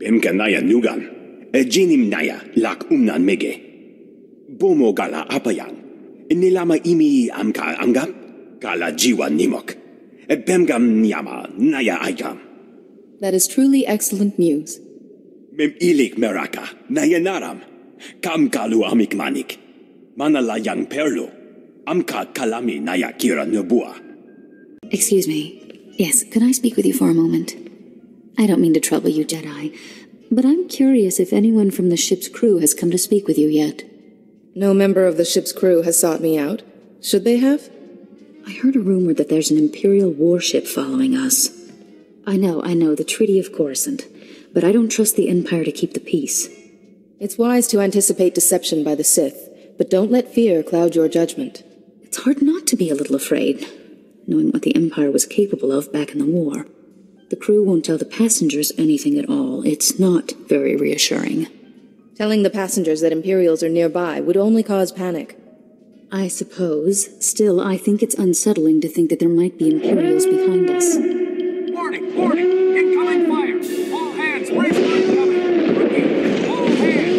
Bemkanaya nugan. Jinim naya lak umnan mege. Bomo gala apayan. Nilama imi amka angam. Gala jiwa nimok. Bemgam nyama naya aikam. That is truly excellent news. Mem ilik meraka. Naya naram. Kam kalu amikmanik. Manalayang perlo. Amka kalami naya kira nubua. Excuse me. Yes, could I speak with you for a moment? I don't mean to trouble you, Jedi, but I'm curious if anyone from the ship's crew has come to speak with you yet. No member of the ship's crew has sought me out. Should they have? I heard a rumor that there's an Imperial warship following us. I know, the Treaty of Coruscant, but I don't trust the Empire to keep the peace. It's wise to anticipate deception by the Sith, but don't let fear cloud your judgment. It's hard not to be a little afraid, knowing what the Empire was capable of back in the war. The crew won't tell the passengers anything at all. It's not very reassuring. Telling the passengers that Imperials are nearby would only cause panic. I suppose. Still, I think it's unsettling to think that there might be Imperials behind us. Warning! Warning! Incoming fire! All hands, brace for incoming! Repeat, all hands!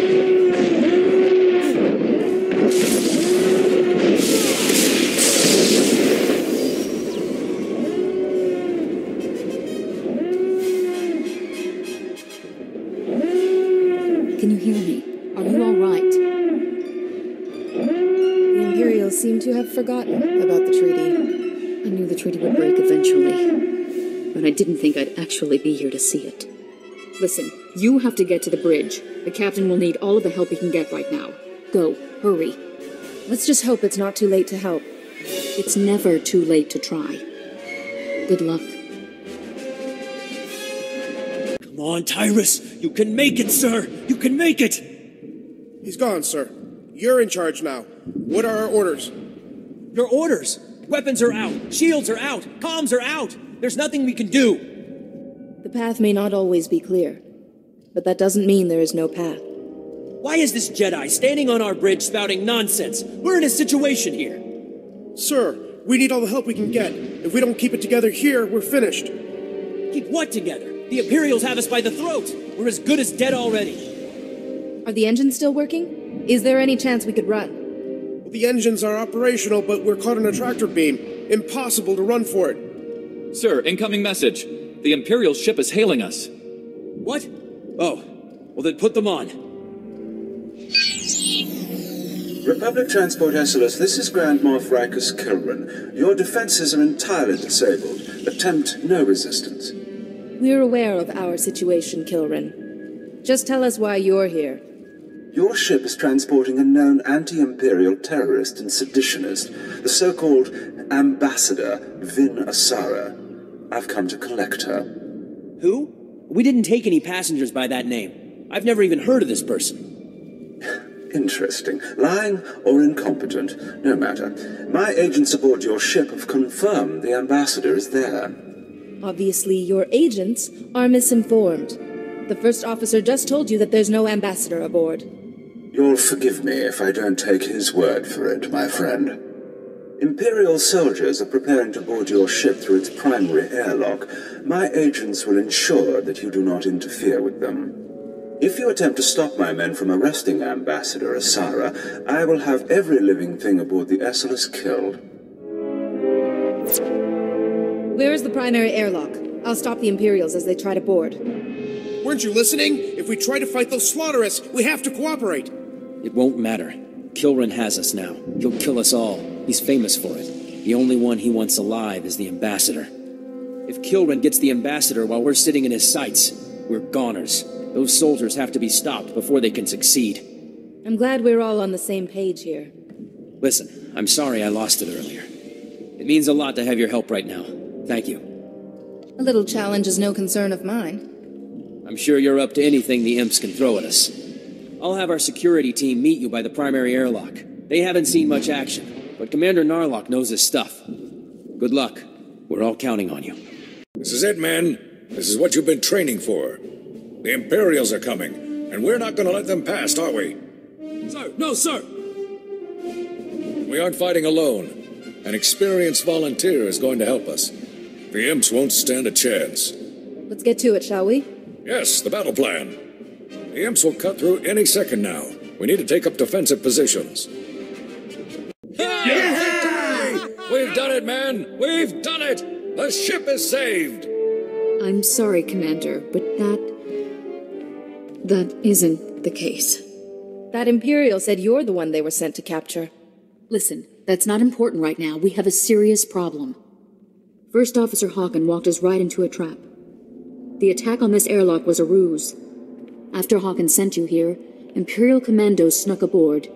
Can you hear me? Are you all right? The Imperials seem to have forgotten about the treaty. I knew the treaty would break eventually, but I didn't think I'd actually be here to see it. Listen, you have to get to the bridge. The captain will need all of the help he can get right now. Go, hurry. Let's just hope it's not too late to help. It's never too late to try. Good luck. Come on, Tyrus! You can make it, sir! You can make it! He's gone, sir. You're in charge now. What are our orders? Your orders? Weapons are out, shields are out, comms are out! There's nothing we can do! The path may not always be clear, but that doesn't mean there is no path. Why is this Jedi standing on our bridge spouting nonsense? We're in a situation here! Sir, we need all the help we can get. If we don't keep it together here, we're finished. Keep what together? The Imperials have us by the throat! We're as good as dead already! Are the engines still working? Is there any chance we could run? Well, the engines are operational, but we're caught in a tractor beam. Impossible to run for it. Sir, incoming message. The Imperial ship is hailing us. What? Oh, well then put them on. Republic Transport Esseles, this is Grand Moff Rikus Kilran. Your defenses are entirely disabled. Attempt no resistance. We're aware of our situation, Kilran. Just tell us why you're here. Your ship is transporting a known anti-Imperial terrorist and seditionist, the so-called Ambassador Vin Asara. I've come to collect her. Who? We didn't take any passengers by that name. I've never even heard of this person. Interesting. Lying or incompetent, no matter. My agents aboard your ship have confirmed the Ambassador is there. Obviously, your agents are misinformed. The first officer just told you that there's no ambassador aboard. You'll forgive me if I don't take his word for it, my friend. Imperial soldiers are preparing to board your ship through its primary airlock. My agents will ensure that you do not interfere with them. If you attempt to stop my men from arresting Ambassador Asara, I will have every living thing aboard the Esseles killed. Where is the primary airlock? I'll stop the Imperials as they try to board. Weren't you listening? If we try to fight those slaughterists, we have to cooperate. It won't matter. Kilran has us now. He'll kill us all. He's famous for it. The only one he wants alive is the Ambassador. If Kilran gets the Ambassador while we're sitting in his sights, we're goners. Those soldiers have to be stopped before they can succeed. I'm glad we're all on the same page here. Listen, I'm sorry I lost it earlier. It means a lot to have your help right now. Thank you. A little challenge is no concern of mine. I'm sure you're up to anything the imps can throw at us. I'll have our security team meet you by the primary airlock. They haven't seen much action, but Commander Narlock knows his stuff. Good luck. We're all counting on you. This is it, men. This is what you've been training for. The Imperials are coming, and we're not going to let them past, are we? Sir! No, sir! We aren't fighting alone. An experienced volunteer is going to help us. The imps won't stand a chance. Let's get to it, shall we? Yes, the battle plan. The imps will cut through any second now. We need to take up defensive positions. Yeah! We've done it, man! We've done it! The ship is saved! I'm sorry, Commander, but that isn't the case. That Imperial said you're the one they were sent to capture. Listen, that's not important right now. We have a serious problem. First Officer Hawken walked us right into a trap. The attack on this airlock was a ruse. After Hawken sent you here, Imperial commandos snuck aboard.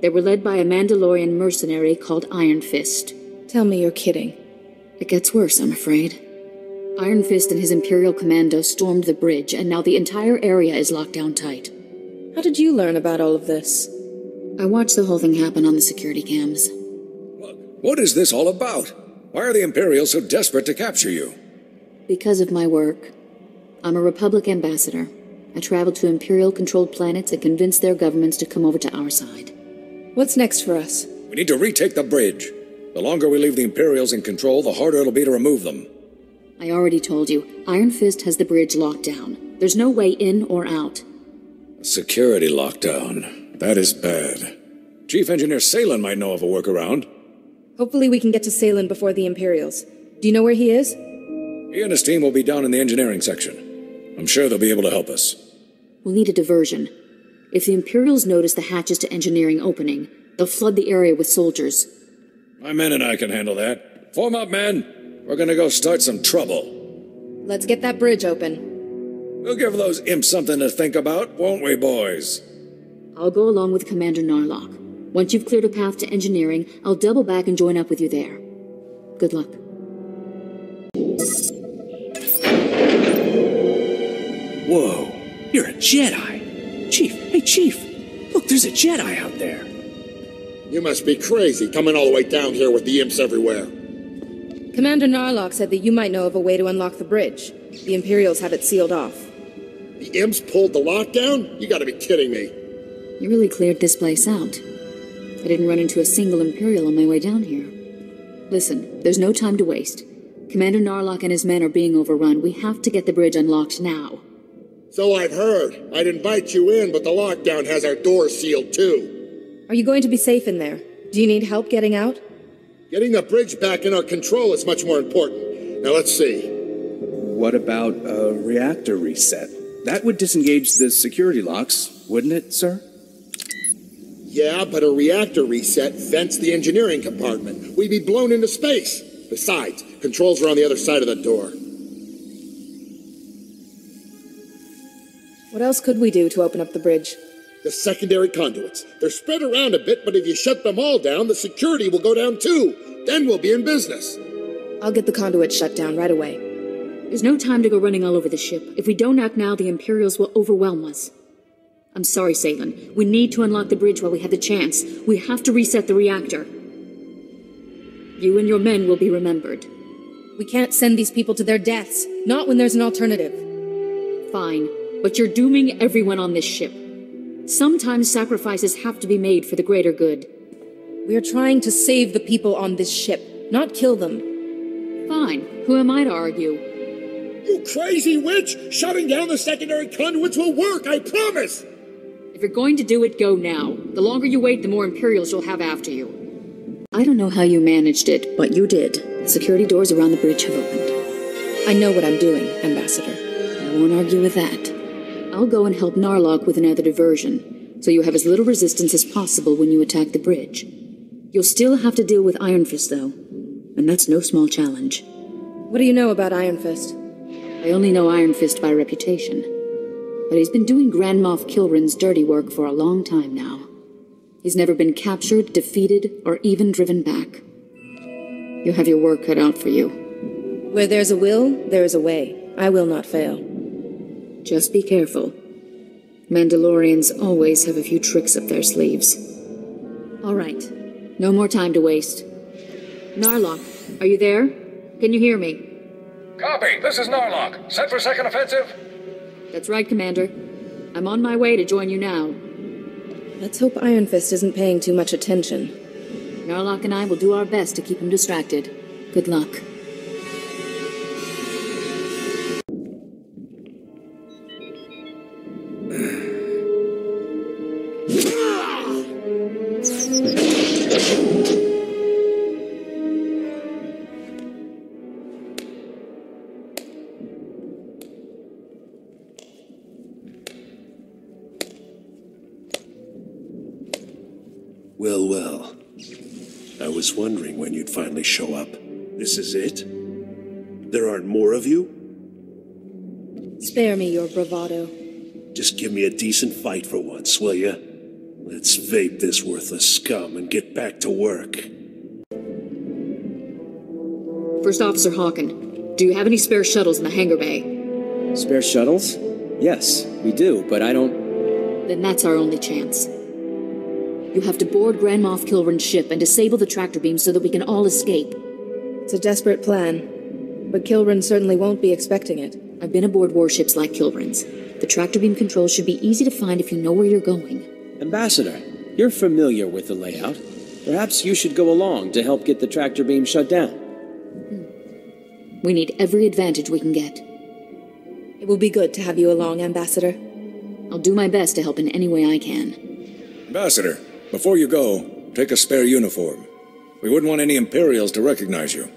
They were led by a Mandalorian mercenary called Iron Fist. Tell me you're kidding. It gets worse, I'm afraid. Iron Fist and his Imperial commandos stormed the bridge, and now the entire area is locked down tight. How did you learn about all of this? I watched the whole thing happen on the security cams. What is this all about? Why are the Imperials so desperate to capture you? Because of my work. I'm a Republic ambassador. I travel to Imperial-controlled planets and convince their governments to come over to our side. What's next for us? We need to retake the bridge. The longer we leave the Imperials in control, the harder it'll be to remove them. I already told you, Iron Fist has the bridge locked down. There's no way in or out. A security lockdown. That is bad. Chief Engineer Salen might know of a workaround. Hopefully we can get to Salen before the Imperials. Do you know where he is? He and his team will be down in the engineering section. I'm sure they'll be able to help us. We'll need a diversion. If the Imperials notice the hatches to engineering opening, they'll flood the area with soldiers. My men and I can handle that. Form up, men. We're gonna go start some trouble. Let's get that bridge open. We'll give those imps something to think about, won't we, boys? I'll go along with Commander Narlock. Once you've cleared a path to engineering, I'll double back and join up with you there. Good luck. Whoa, you're a Jedi. Chief, hey Chief, look, there's a Jedi out there. You must be crazy coming all the way down here with the imps everywhere. Commander Narlock said that you might know of a way to unlock the bridge. The Imperials have it sealed off. The imps pulled the lockdown? You gotta be kidding me. You really cleared this place out. I didn't run into a single Imperial on my way down here. Listen, there's no time to waste. Commander Narlock and his men are being overrun. We have to get the bridge unlocked now. So I've heard. I'd invite you in, but the lockdown has our doors sealed too. Are you going to be safe in there? Do you need help getting out? Getting the bridge back in our control is much more important. Now let's see. What about a reactor reset? That would disengage the security locks, wouldn't it, sir? Yeah, but a reactor reset vents the engineering compartment. We'd be blown into space. Besides, controls are on the other side of the door. What else could we do to open up the bridge? The secondary conduits. They're spread around a bit, but if you shut them all down, the security will go down too. Then we'll be in business. I'll get the conduits shut down right away. There's no time to go running all over the ship. If we don't act now, the Imperials will overwhelm us. I'm sorry, Salen. We need to unlock the bridge while we have the chance. We have to reset the reactor. You and your men will be remembered. We can't send these people to their deaths. Not when there's an alternative. Fine, but you're dooming everyone on this ship. Sometimes sacrifices have to be made for the greater good. We are trying to save the people on this ship, not kill them. Fine. Who am I to argue? You crazy witch! Shutting down the secondary conduits will work, I promise! If you're going to do it, go now. The longer you wait, the more Imperials you'll have after you. I don't know how you managed it, but you did. The security doors around the bridge have opened. I know what I'm doing, Ambassador. I won't argue with that. I'll go and help Narlock with another diversion, so you have as little resistance as possible when you attack the bridge. You'll still have to deal with Iron Fist, though, and that's no small challenge. What do you know about Iron Fist? I only know Iron Fist by reputation, but he's been doing Grand Moff Kilrin's dirty work for a long time now. He's never been captured, defeated, or even driven back. You have your work cut out for you. Where there's a will, there is a way. I will not fail. Just be careful. Mandalorians always have a few tricks up their sleeves. All right. No more time to waste. Narlock, are you there? Can you hear me? Copy. This is Narlock. Set for second offensive? That's right, Commander. I'm on my way to join you now. Let's hope Iron Fist isn't paying too much attention. Narlock and I will do our best to keep him distracted. Good luck. Well, well. I was wondering when you'd finally show up. This is it? There aren't more of you? Spare me your bravado. Just give me a decent fight for once, will ya? Let's vape this worthless scum and get back to work. First Officer Hawken, do you have any spare shuttles in the hangar bay? Spare shuttles? Yes, we do, but I don't... Then that's our only chance. You have to board Grand Moff Kilrin's ship and disable the tractor beam so that we can all escape. It's a desperate plan, but Kilrin certainly won't be expecting it. I've been aboard warships like Kilrin's. The tractor beam controls should be easy to find if you know where you're going. Ambassador, you're familiar with the layout. Perhaps you should go along to help get the tractor beam shut down. We need every advantage we can get. It will be good to have you along, Ambassador. I'll do my best to help in any way I can. Ambassador, before you go, take a spare uniform. We wouldn't want any Imperials to recognize you.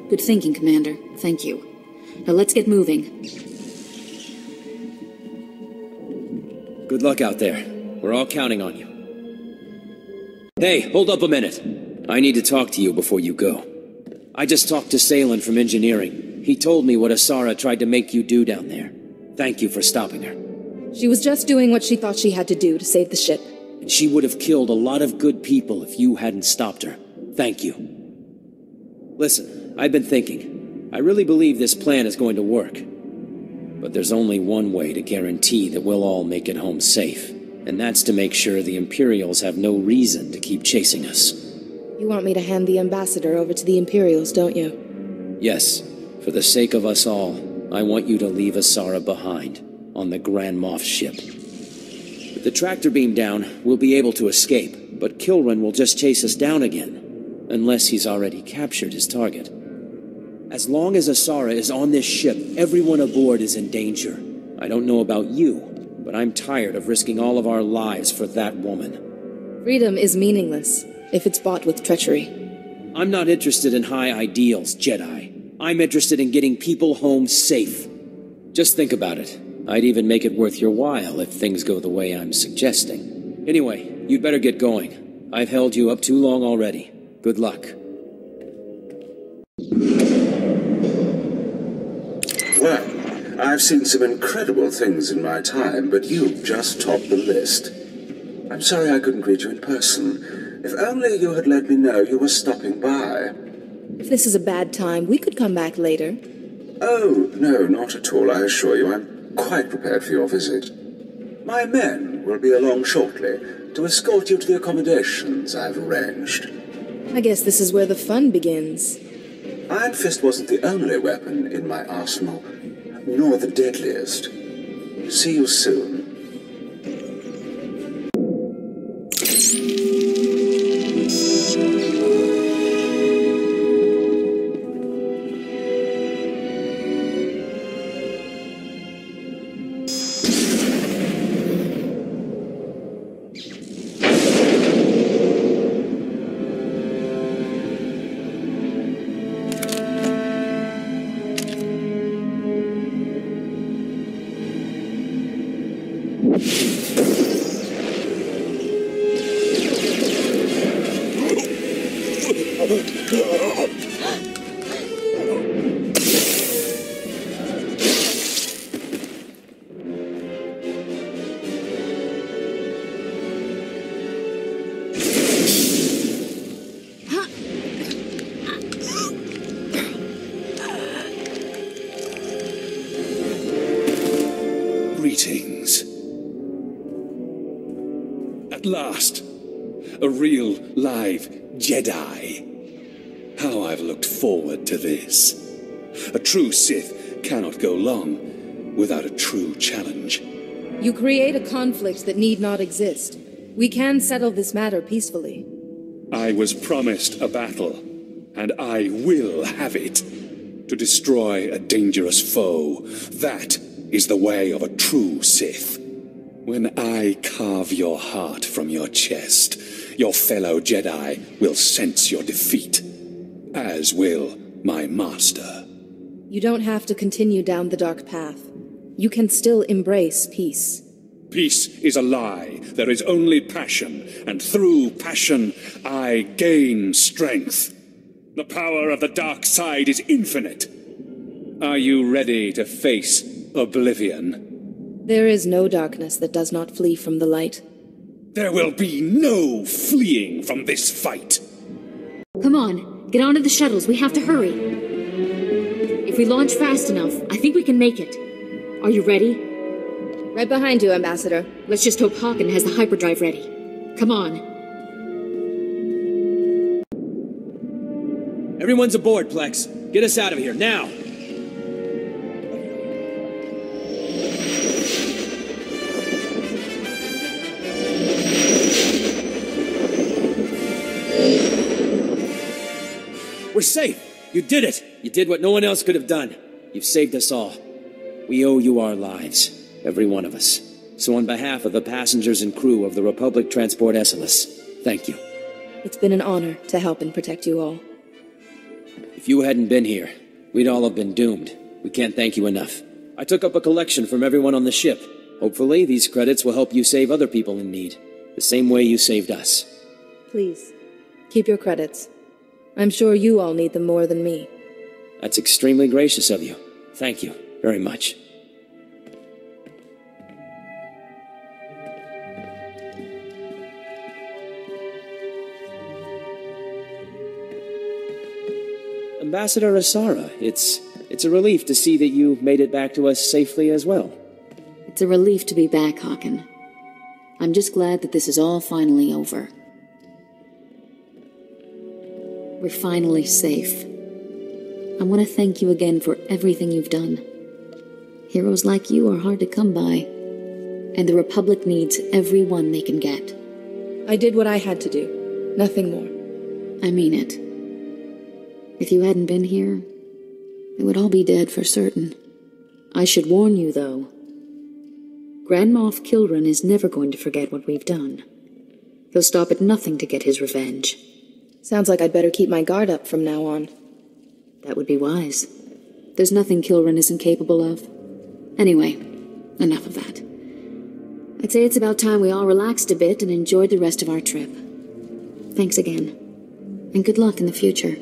Good thinking, Commander. Thank you. Now let's get moving. Good luck out there. We're all counting on you. Hey, hold up a minute. I need to talk to you before you go. I just talked to Salen from engineering. He told me what Asara tried to make you do down there. Thank you for stopping her. She was just doing what she thought she had to do to save the ship. And she would have killed a lot of good people if you hadn't stopped her. Thank you. Listen, I've been thinking. I really believe this plan is going to work. But there's only one way to guarantee that we'll all make it home safe. And that's to make sure the Imperials have no reason to keep chasing us. You want me to hand the Ambassador over to the Imperials, don't you? Yes. For the sake of us all, I want you to leave Asara behind, on the Grand Moff ship. With the tractor beam down, we'll be able to escape, but Kilrin will just chase us down again, unless he's already captured his target. As long as Asara is on this ship, everyone aboard is in danger. I don't know about you, but I'm tired of risking all of our lives for that woman. Freedom is meaningless, if it's bought with treachery. I'm not interested in high ideals, Jedi. I'm interested in getting people home safe. Just think about it. I'd even make it worth your while if things go the way I'm suggesting. Anyway, you'd better get going. I've held you up too long already. Good luck. Well, I've seen some incredible things in my time, but you've just topped the list. I'm sorry I couldn't greet you in person. If only you had let me know you were stopping by. If this is a bad time, we could come back later. Oh, no, not at all, I assure you. I'm quite prepared for your visit. My men will be along shortly to escort you to the accommodations I've arranged. I guess this is where the fun begins. Iron Fist wasn't the only weapon in my arsenal, nor the deadliest. See you soon. Greetings. At last, a real, live Jedi. How I've looked forward to this. A true Sith cannot go long without a true challenge. You create a conflict that need not exist. We can settle this matter peacefully. I was promised a battle, and I will have it. To destroy a dangerous foe. That is the way of a true Sith. When I carve your heart from your chest, your fellow Jedi will sense your defeat, as will my master. You don't have to continue down the dark path. You can still embrace peace. Peace is a lie. There is only passion, and through passion, I gain strength. The power of the dark side is infinite. Are you ready to face oblivion? There is no darkness that does not flee from the light. There will be no fleeing from this fight. Come on, get onto the shuttles. We have to hurry. If we launch fast enough, I think we can make it. Are you ready? Right behind you, Ambassador. Let's just hope Hakan has the hyperdrive ready. Come on. Everyone's aboard, Plex. Get us out of here, now! We're safe! You did it! You did what no one else could have done. You've saved us all. We owe you our lives. Every one of us. So on behalf of the passengers and crew of the Republic Transport Esseles, thank you. It's been an honor to help and protect you all. If you hadn't been here, we'd all have been doomed. We can't thank you enough. I took up a collection from everyone on the ship. Hopefully, these credits will help you save other people in need, the same way you saved us. Please, keep your credits. I'm sure you all need them more than me. That's extremely gracious of you. Thank you very much. Ambassador Asara, it's a relief to see that you made it back to us safely as well. It's a relief to be back, Hakan. I'm just glad that this is all finally over. We're finally safe. I want to thank you again for everything you've done. Heroes like you are hard to come by, and the Republic needs every one they can get. I did what I had to do. Nothing more. I mean it. If you hadn't been here, they would all be dead for certain. I should warn you, though. Grand Moff Kilran is never going to forget what we've done. He'll stop at nothing to get his revenge. Sounds like I'd better keep my guard up from now on. That would be wise. There's nothing Kilran isn't capable of. Anyway, enough of that. I'd say it's about time we all relaxed a bit and enjoyed the rest of our trip. Thanks again. And good luck in the future.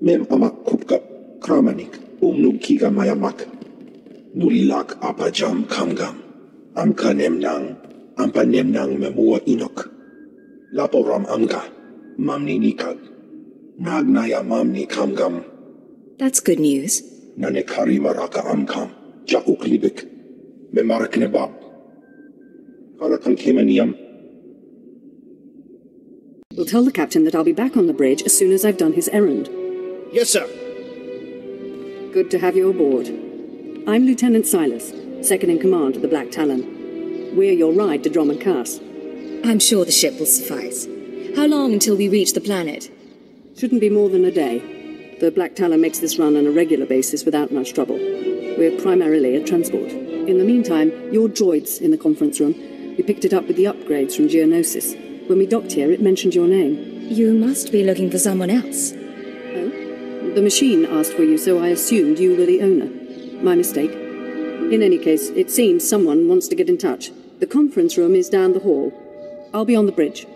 Mem amak kupkap kramanik umnuk kiga mayamak nulilak apajam kamgam amka nemnang ampa nemnang memua inok laporam amka mamni nikag nagnaya mamni kamgam. That's good news. Nanekari maraka amkam jauk libik memarak nebab karakan kemaniam. We'll tell the captain that I'll be back on the bridge as soon as I've done his errand. Yes, sir. Good to have you aboard. I'm Lieutenant Silas, second in command of the Black Talon. We're your ride to Drummond Cass. I'm sure the ship will suffice. How long until we reach the planet? Shouldn't be more than a day. The Black Talon makes this run on a regular basis without much trouble. We're primarily a transport. In the meantime, your droid's in the conference room. We picked it up with the upgrades from Geonosis. When we docked here, it mentioned your name. You must be looking for someone else. The machine asked for you, so I assumed you were the owner. My mistake. In any case, it seems someone wants to get in touch. The conference room is down the hall. I'll be on the bridge.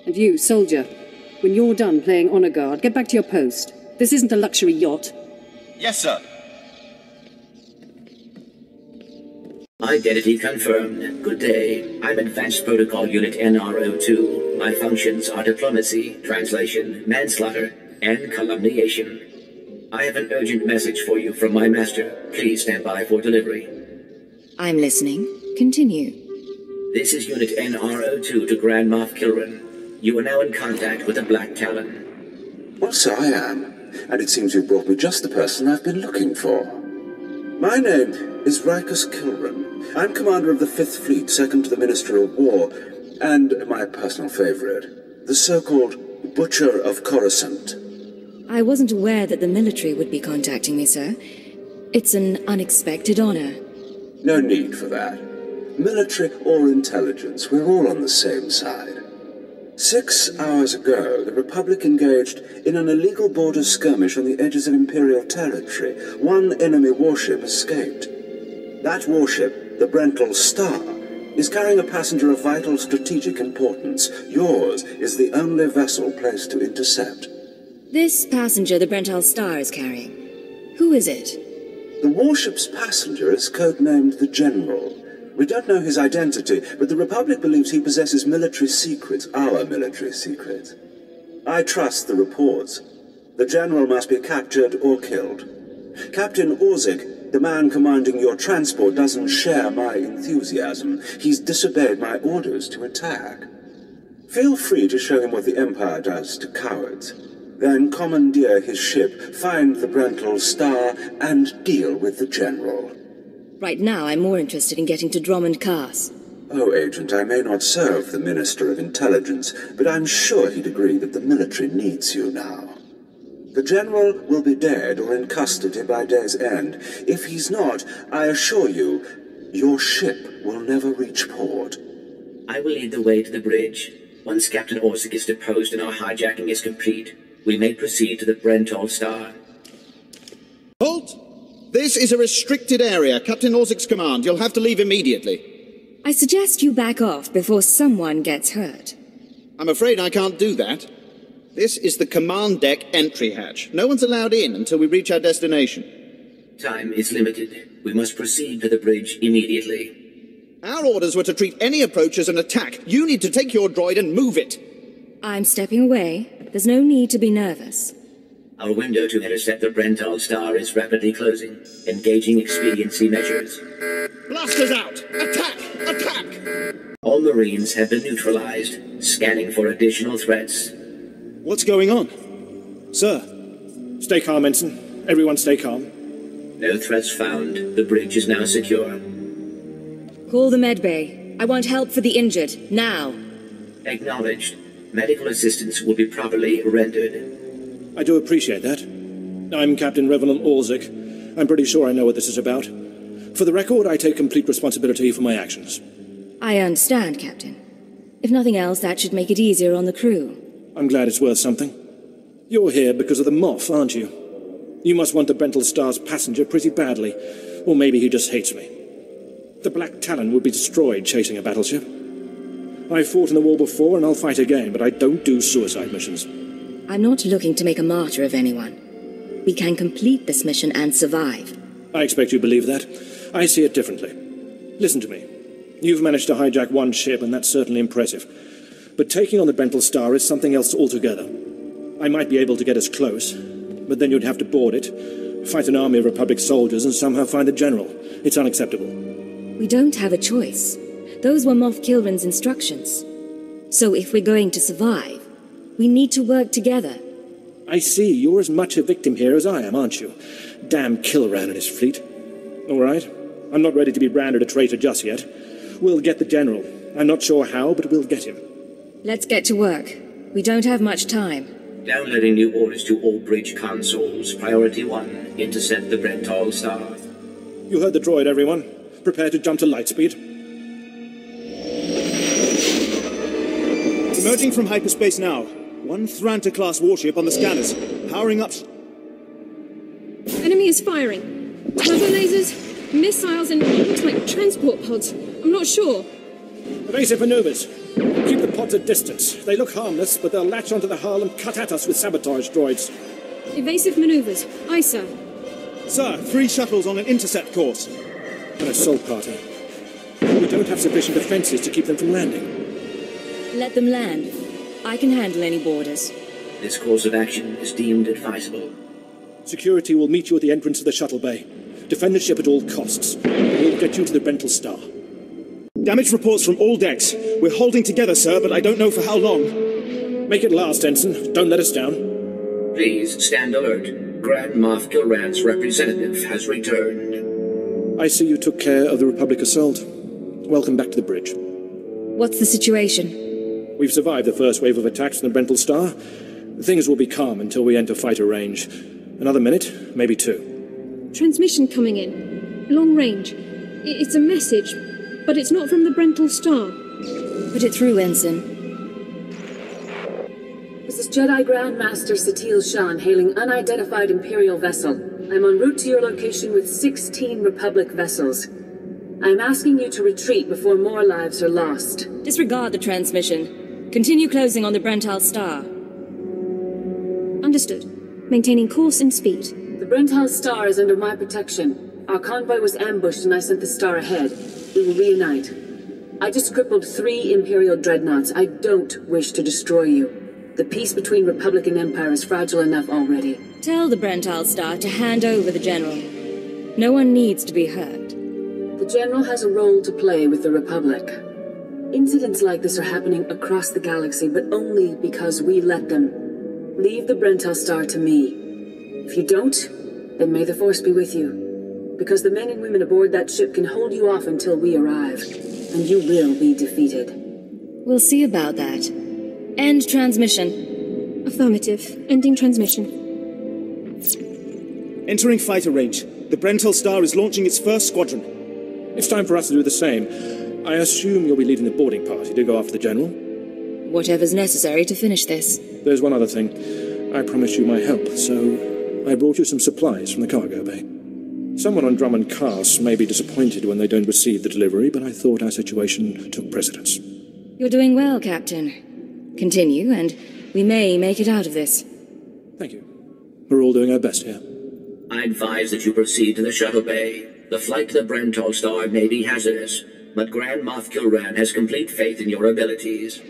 And you, soldier, when you're done playing honor guard, get back to your post. This isn't a luxury yacht. Yes, sir. Identity confirmed. Good day. I'm Advanced Protocol Unit NRO2. My functions are diplomacy, translation, manslaughter, and calumniation. I have an urgent message for you from my master. Please stand by for delivery. I'm listening. Continue. This is Unit NRO2 to Grand Moff Kilran. You are now in contact with the Black Talon. Well, so I am. And it seems you brought me just the person I've been looking for. My name is Rikus Kilran. I'm commander of the 5th Fleet, second to the Minister of War, and my personal favorite. the so-called Butcher of Coruscant. I wasn't aware that the military would be contacting me, sir. It's an unexpected honor. No need for that. Military or intelligence, we're all on the same side. 6 hours ago, the Republic engaged in an illegal border skirmish on the edges of Imperial territory. One enemy warship escaped. That warship, the Brental Star, is carrying a passenger of vital strategic importance. Yours is the only vessel placed to intercept. This passenger the Brental Star is carrying, who is it? The warship's passenger is codenamed the General. We don't know his identity, but the Republic believes he possesses military secrets, our military secrets. I trust the reports. The General must be captured or killed. Captain Orzik, the man commanding your transport, doesn't share my enthusiasm. He's disobeyed my orders to attack. Feel free to show him what the Empire does to cowards. Then commandeer his ship, find the Brental Star, and deal with the General. Right now, I'm more interested in getting to Drummond Cars. Oh, Agent, I may not serve the Minister of Intelligence, but I'm sure he'd agree that the military needs you now. The General will be dead or in custody by day's end. If he's not, I assure you, your ship will never reach port. I will lead the way to the bridge. Once Captain Orzik is deposed and our hijacking is complete, we may proceed to the Brental Star. Halt! This is a restricted area. Captain Orzik's command. You'll have to leave immediately. I suggest you back off before someone gets hurt. I'm afraid I can't do that. This is the command deck entry hatch. No one's allowed in until we reach our destination. Time is limited. We must proceed to the bridge immediately. Our orders were to treat any approach as an attack. You need to take your droid and move it. I'm stepping away. There's no need to be nervous. Our window to intercept the Brental Star is rapidly closing. Engaging expediency measures. Blasters out! Attack! Attack! All Marines have been neutralized. Scanning for additional threats. What's going on? Sir, stay calm, Ensign. Everyone stay calm. No threats found. The bridge is now secure. Call the medbay. I want help for the injured, now. Acknowledged. Medical assistance will be properly rendered. I do appreciate that. I'm Captain Revenant Orzik. I'm pretty sure I know what this is about. For the record, I take complete responsibility for my actions. I understand, Captain. If nothing else, that should make it easier on the crew. I'm glad it's worth something. You're here because of the Moff, aren't you? You must want the Brental Star's passenger pretty badly, or maybe he just hates me. The Black Talon would be destroyed chasing a battleship. I've fought in the war before, and I'll fight again, but I don't do suicide missions. I'm not looking to make a martyr of anyone. We can complete this mission and survive. I expect you believe that. I see it differently. Listen to me. You've managed to hijack one ship, and that's certainly impressive. But taking on the Brental Star is something else altogether. I might be able to get us close, but then you'd have to board it, fight an army of Republic soldiers, and somehow find a general. It's unacceptable. We don't have a choice. Those were Moff Kilrin's instructions. So if we're going to survive, we need to work together. I see. You're as much a victim here as I am, aren't you? Damn Kilran and his fleet. All right. I'm not ready to be branded a traitor just yet. We'll get the general. I'm not sure how, but we'll get him. Let's get to work. We don't have much time. Downloading new orders to all bridge consoles. Priority 1. Intercept the Brental Star. You heard the droid, everyone. Prepare to jump to lightspeed. Emerging from hyperspace now. One Thranta-class warship on the scanners. Powering up. Enemy is firing. Turbo lasers, missiles, and looks like transport pods. I'm not sure. Evasive maneuvers. Keep the pods at distance. They look harmless, but they'll latch onto the hull and cut at us with sabotage droids. Evasive maneuvers. Aye, sir. Sir, 3 shuttles on an intercept course. An assault party. We don't have sufficient defenses to keep them from landing. Let them land. I can handle any borders. This course of action is deemed advisable. Security will meet you at the entrance of the shuttle bay. Defend the ship at all costs. We'll get you to the Brental Star. Damage reports from all decks. We're holding together, sir, but I don't know for how long. Make it last, Ensign. Don't let us down. Please stand alert. Grand Moff Kilran's representative has returned. I see you took care of the Republic assault. Welcome back to the bridge. What's the situation? We've survived the first wave of attacks from the Brental Star. Things will be calm until we enter fighter range. Another minute, maybe two. Transmission coming in. Long range. It's a message, but it's not from the Brental Star. Put it through, Ensign. This is Jedi Grand Master Satil Shan hailing unidentified Imperial vessel. I'm en route to your location with 16 Republic vessels. I'm asking you to retreat before more lives are lost. Disregard the transmission. Continue closing on the Brental Star. Understood. Maintaining course and speed. The Brental Star is under my protection. Our convoy was ambushed and I sent the star ahead. We will reunite. I just crippled 3 Imperial dreadnoughts. I don't wish to destroy you. The peace between Republic and Empire is fragile enough already. Tell the Brental Star to hand over the General. No one needs to be hurt. The General has a role to play with the Republic. Incidents like this are happening across the galaxy, but only because we let them. Leave the Brental Star to me. If you don't, then may the Force be with you. Because the men and women aboard that ship can hold you off until we arrive, and you will be defeated. We'll see about that. End transmission. Affirmative. Ending transmission. Entering fighter range. The Brental Star is launching its first squadron. It's time for us to do the same. I assume you'll be leading the boarding party to go after the General? Whatever's necessary to finish this. There's one other thing. I promised you my help, so I brought you some supplies from the cargo bay. Someone on Drummond Cast may be disappointed when they don't receive the delivery, but I thought our situation took precedence. You're doing well, Captain. Continue, and we may make it out of this. Thank you. We're all doing our best here. I advise that you proceed to the shuttle bay. The flight to the Brental Star may be hazardous, but Grand Moff Kilran has complete faith in your abilities.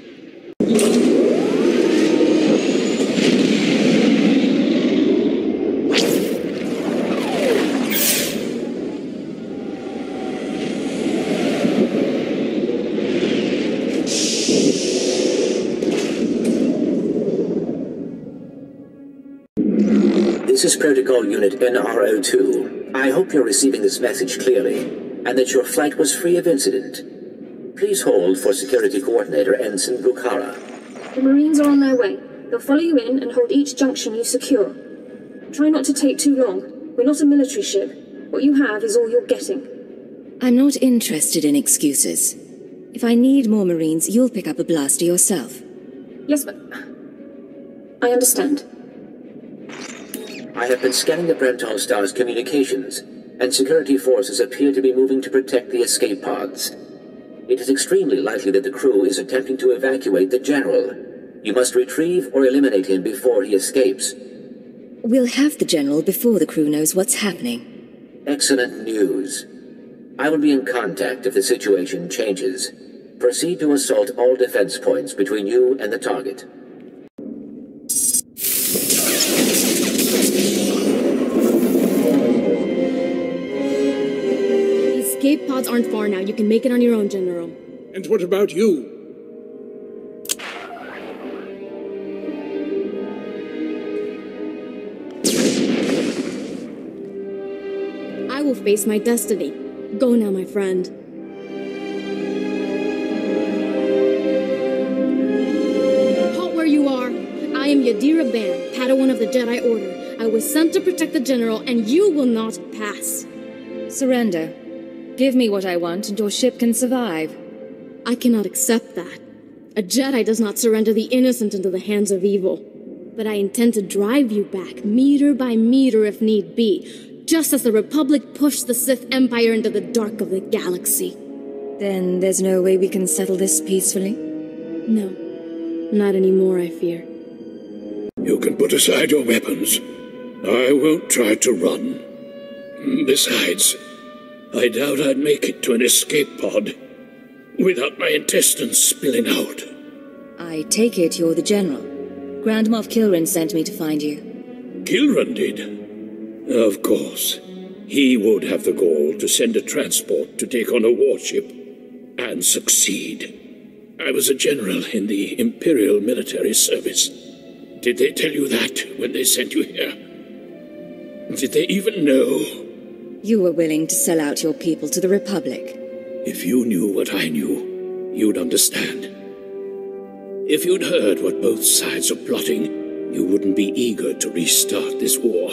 This is Protocol Unit NRO2. I hope you're receiving this message clearly, and that your flight was free of incident. Please hold for Security Coordinator Ensign Bukhara. The Marines are on their way. They'll follow you in and hold each junction you secure. Try not to take too long. We're not a military ship. What you have is all you're getting. I'm not interested in excuses. If I need more Marines, you'll pick up a blaster yourself. Yes, but I understand. I have been scanning the Brental Star's communications, and security forces appear to be moving to protect the escape pods. It is extremely likely that the crew is attempting to evacuate the General. You must retrieve or eliminate him before he escapes. We'll have the General before the crew knows what's happening. Excellent news. I will be in contact if the situation changes. Proceed to assault all defense points between you and the target. Escape pods aren't far now. You can make it on your own, General. And what about you? I will face my destiny. Go now, my friend. Halt where you are. I am Yadira Ban, Padawan of the Jedi Order. I was sent to protect the General, and you will not pass. Surrender. Give me what I want, and your ship can survive. I cannot accept that. A Jedi does not surrender the innocent into the hands of evil. But I intend to drive you back, meter by meter if need be, just as the Republic pushed the Sith Empire into the dark of the galaxy. Then there's no way we can settle this peacefully? No. Not anymore, I fear. You can put aside your weapons. I won't try to run. Besides, I doubt I'd make it to an escape pod without my intestines spilling out. I take it you're the General. Grand Moff Kilran sent me to find you. Kilran did? Of course. He would have the gall to send a transport to take on a warship and succeed. I was a general in the Imperial military service. Did they tell you that when they sent you here? Did they even know? You were willing to sell out your people to the Republic. If you knew what I knew, you'd understand. If you'd heard what both sides are plotting, you wouldn't be eager to restart this war.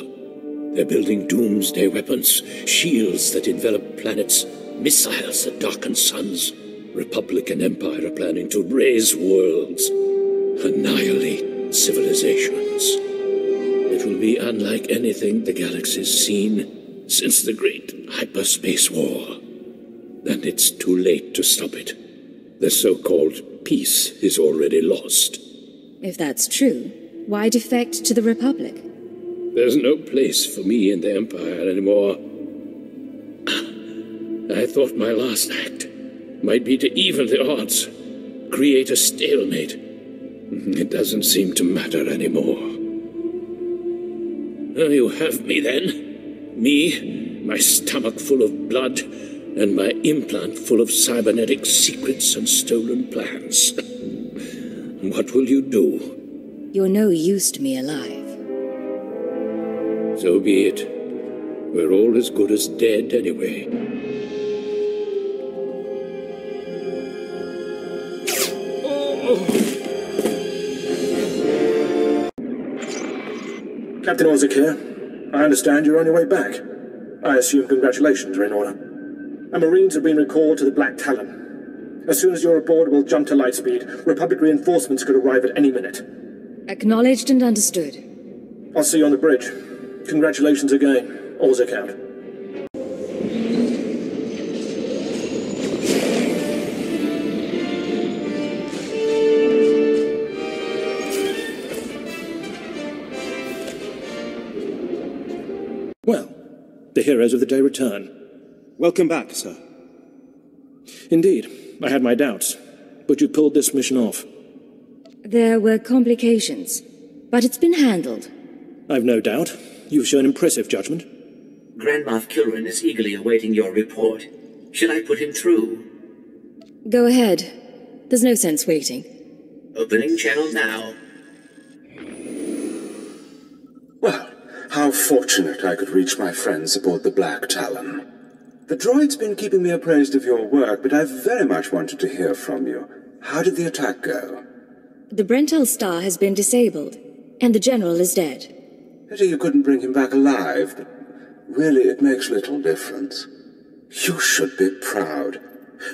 They're building doomsday weapons, shields that envelop planets, missiles that darken suns. Republic and Empire are planning to raise worlds, annihilate civilizations. It will be unlike anything the galaxy's seen since the Great Hyperspace War. And it's too late to stop it. The so-called peace is already lost. If that's true, why defect to the Republic? There's no place for me in the Empire anymore. I thought my last act might be to even the odds, create a stalemate. It doesn't seem to matter anymore. You have me then. Me, my stomach full of blood, and my implant full of cybernetic secrets and stolen plans. What will you do? You're no use to me alive. So be it. We're all as good as dead anyway. Captain Orzik here. I understand you're on your way back. I assume congratulations are in order. Our Marines have been recalled to the Black Talon. As soon as you're aboard, we'll jump to lightspeed. Republic reinforcements could arrive at any minute. Acknowledged and understood. I'll see you on the bridge. Congratulations again. Orzik out. Well, the heroes of the day return. Welcome back, sir. Indeed, I had my doubts, but you pulled this mission off. There were complications, but it's been handled. I've no doubt. You've shown impressive judgment. Grand Moff Kilrin is eagerly awaiting your report. Should I put him through? Go ahead. There's no sense waiting. Opening channel now. Well, how fortunate I could reach my friends aboard the Black Talon. The droid's been keeping me appraised of your work, but I've very much wanted to hear from you. How did the attack go? The Brentel star has been disabled, and the General is dead. Pity you couldn't bring him back alive, but really it makes little difference. You should be proud.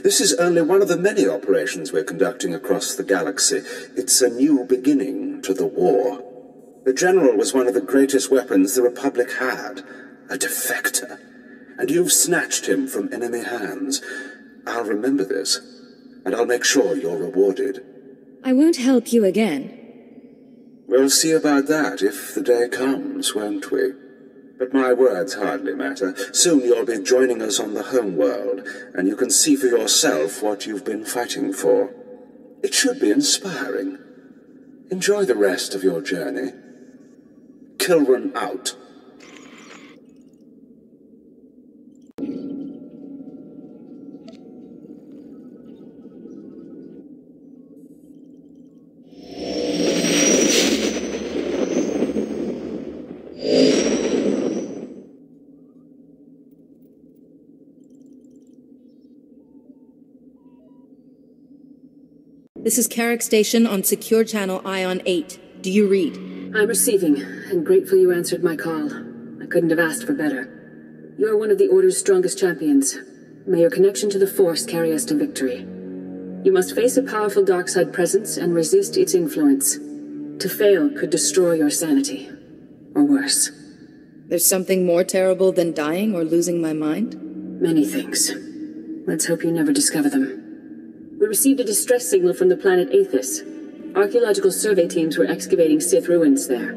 This is only one of the many operations we're conducting across the galaxy. It's a new beginning to the war. The General was one of the greatest weapons the Republic had, a defector. And you've snatched him from enemy hands. I'll remember this, and I'll make sure you're rewarded. I won't help you again. We'll see about that if the day comes, won't we? But my words hardly matter. Soon you'll be joining us on the homeworld, and you can see for yourself what you've been fighting for. It should be inspiring. Enjoy the rest of your journey. Kilrin out. This is Carrick Station on Secure Channel Ion 8. Do you read? I'm receiving, and grateful you answered my call. I couldn't have asked for better. You're one of the Order's strongest champions. May your connection to the Force carry us to victory. You must face a powerful dark side presence and resist its influence. To fail could destroy your sanity. Or worse. There's something more terrible than dying or losing my mind? Many things. Let's hope you never discover them. We received a distress signal from the planet Athiss. Archaeological survey teams were excavating Sith ruins there.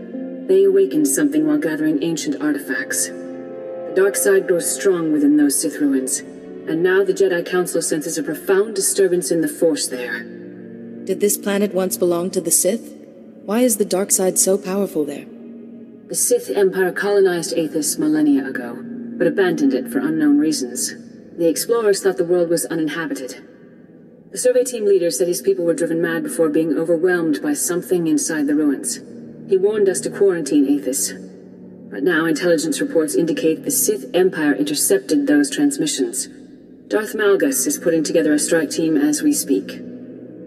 They awakened something while gathering ancient artifacts. The dark side grows strong within those Sith ruins, and now the Jedi Council senses a profound disturbance in the Force there. Did this planet once belong to the Sith? Why is the dark side so powerful there? The Sith Empire colonized Athiss millennia ago, but abandoned it for unknown reasons. The explorers thought the world was uninhabited. The survey team leader said his people were driven mad before being overwhelmed by something inside the ruins. He warned us to quarantine Athiss. But now intelligence reports indicate the Sith Empire intercepted those transmissions. Darth Malgus is putting together a strike team as we speak.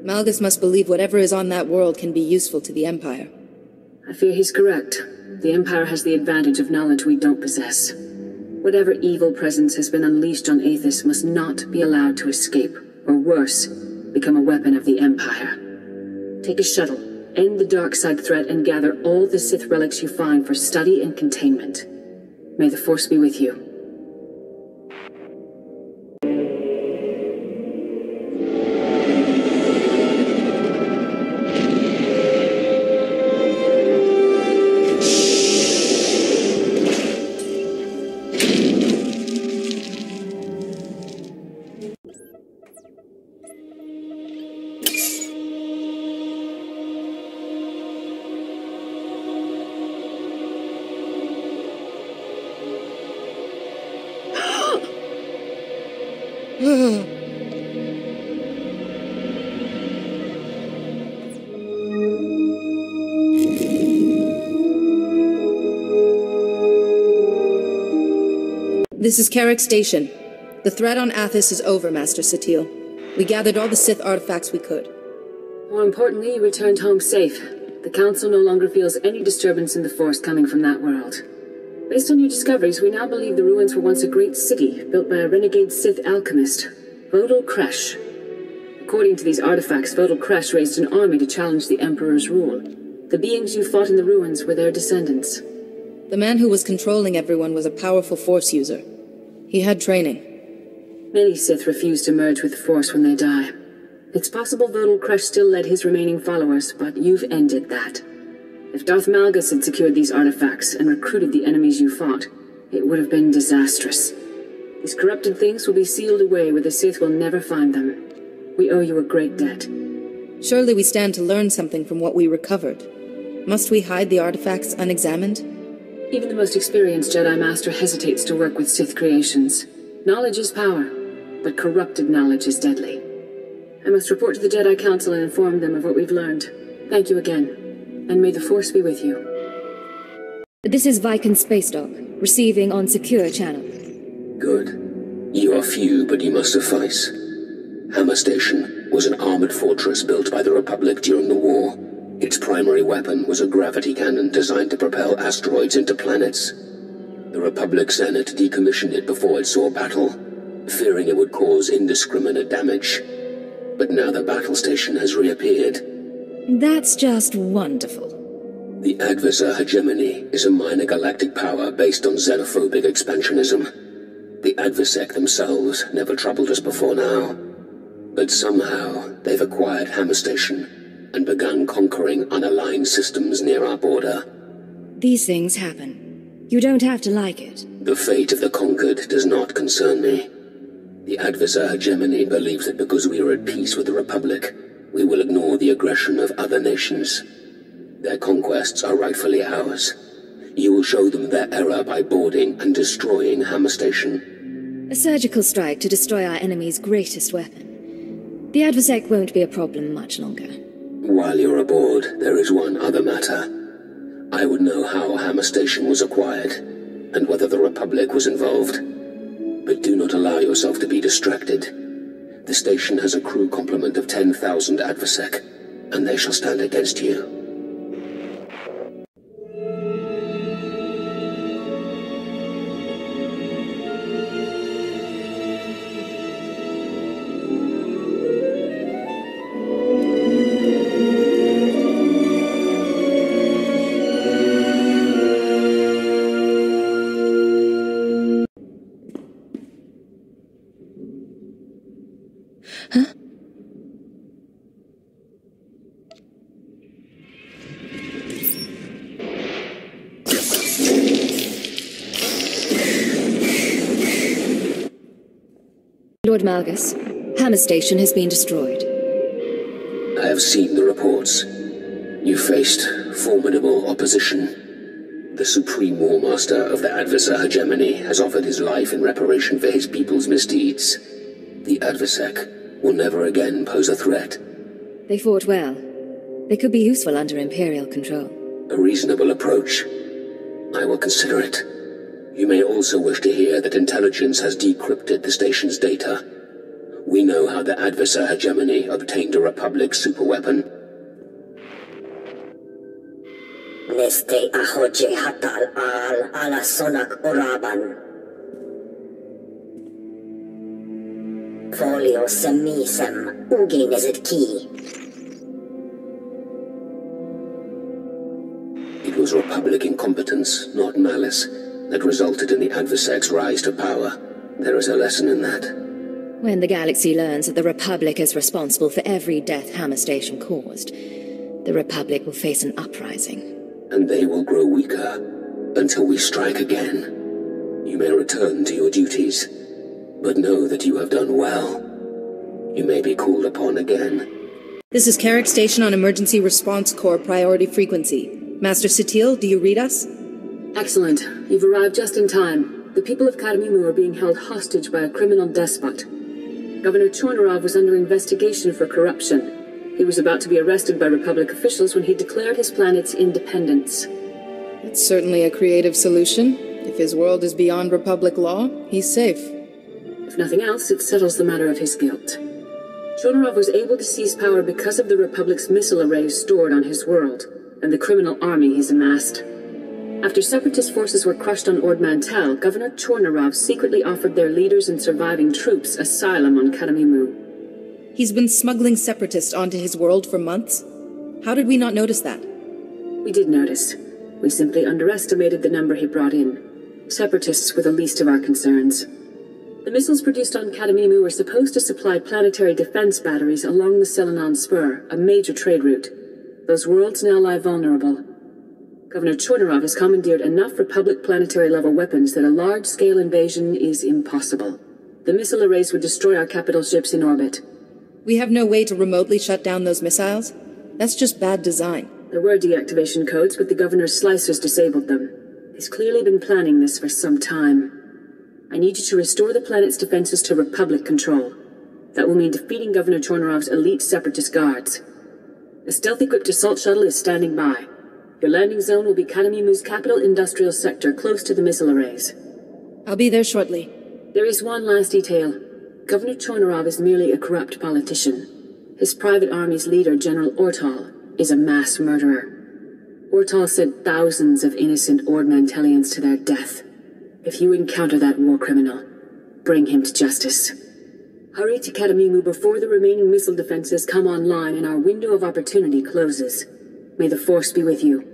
Malgus must believe whatever is on that world can be useful to the Empire. I fear he's correct. The Empire has the advantage of knowledge we don't possess. Whatever evil presence has been unleashed on Athiss must not be allowed to escape, or worse, become a weapon of the Empire. Take a shuttle, end the dark side threat, and gather all the Sith relics you find for study and containment. May the Force be with you. This is Carrick Station. The threat on Athiss is over, Master Satil. We gathered all the Sith artifacts we could. More importantly, you returned home safe. The Council no longer feels any disturbance in the Force coming from that world. Based on your discoveries, we now believe the ruins were once a great city, built by a renegade Sith alchemist, Vodal Kresh. According to these artifacts, Vodal Kresh raised an army to challenge the Emperor's rule. The beings you fought in the ruins were their descendants. The man who was controlling everyone was a powerful Force user. He had training. Many Sith refuse to merge with the Force when they die. It's possible Vodal Kresh still led his remaining followers, but you've ended that. If Darth Malgus had secured these artifacts and recruited the enemies you fought, it would have been disastrous. These corrupted things will be sealed away where the Sith will never find them. We owe you a great debt. Surely we stand to learn something from what we recovered. Must we hide the artifacts unexamined? Even the most experienced Jedi Master hesitates to work with Sith creations. Knowledge is power, but corrupted knowledge is deadly. I must report to the Jedi Council and inform them of what we've learned. Thank you again, and may the Force be with you. This is Viken Space Dock, receiving on secure channel. Good. You are few, but you must suffice. Hammer Station was an armored fortress built by the Republic during the war. Its primary weapon was a gravity cannon designed to propel asteroids into planets. The Republic Senate decommissioned it before it saw battle, fearing it would cause indiscriminate damage. But now the battle station has reappeared. That's just wonderful. The Advisor hegemony is a minor galactic power based on xenophobic expansionism. The Advisec themselves never troubled us before now. But somehow they've acquired Hammer Station and begun conquering unaligned systems near our border. These things happen. You don't have to like it. The fate of the conquered does not concern me. The Advisor hegemony believes that because we are at peace with the Republic, we will ignore the aggression of other nations. Their conquests are rightfully ours. You will show them their error by boarding and destroying Hammer Station. A surgical strike to destroy our enemy's greatest weapon. The Advisec won't be a problem much longer. While you're aboard, there is one other matter. I would know how Hammer Station was acquired, and whether the Republic was involved. But do not allow yourself to be distracted. The station has a crew complement of 10,000 Advisec, and they shall stand against you. Lord Malgus, Hammer Station has been destroyed. I have seen the reports. You faced formidable opposition. The Supreme Warmaster of the Advisor hegemony has offered his life in reparation for his people's misdeeds. The Advisec will never again pose a threat. They fought well. They could be useful under Imperial control. A reasonable approach. I will consider it. You may also wish to hear that intelligence has decrypted the station's data. We know how the adversary hegemony obtained a Republic superweapon. Neste ahoje hatal al ala sonak oraban. Folio semisem ugi nezit ki. It was Republic incompetence, not malice, that resulted in the adversary's rise to power. There is a lesson in that. When the galaxy learns that the Republic is responsible for every death Hammer Station caused, the Republic will face an uprising. And they will grow weaker, until we strike again. You may return to your duties, but know that you have done well. You may be called upon again. This is Carrick Station on Emergency Response Corps priority frequency. Master Satil, do you read us? Excellent. You've arrived just in time. The people of Cademimu are being held hostage by a criminal despot. Governor Chornorov was under investigation for corruption. He was about to be arrested by Republic officials when he declared his planet's independence. It's certainly a creative solution. If his world is beyond Republic law, he's safe. If nothing else, it settles the matter of his guilt. Chornorov was able to seize power because of the Republic's missile arrays stored on his world, and the criminal army he's amassed. After Separatist forces were crushed on Ord Mantell, Governor Chornorov secretly offered their leaders and surviving troops asylum on Cademimu. He's been smuggling Separatists onto his world for months? How did we not notice that? We did notice. We simply underestimated the number he brought in. Separatists were the least of our concerns. The missiles produced on Cademimu were supposed to supply planetary defense batteries along the Selenon Spur, a major trade route. Those worlds now lie vulnerable. Governor Chornorov has commandeered enough Republic planetary-level weapons that a large-scale invasion is impossible. The missile arrays would destroy our capital ships in orbit. We have no way to remotely shut down those missiles? That's just bad design. There were deactivation codes, but the governor's slicers disabled them. He's clearly been planning this for some time. I need you to restore the planet's defenses to Republic control. That will mean defeating Governor Chornorov's elite Separatist guards. A stealth-equipped assault shuttle is standing by. Your landing zone will be Cademimu's capital industrial sector, close to the missile arrays. I'll be there shortly. There is one last detail. Governor Chornorov is merely a corrupt politician. His private army's leader, General Ortal, is a mass murderer. Ortal sent thousands of innocent Ord Mantellians to their death. If you encounter that war criminal, bring him to justice. Hurry to Cademimu before the remaining missile defenses come online and our window of opportunity closes. May the Force be with you.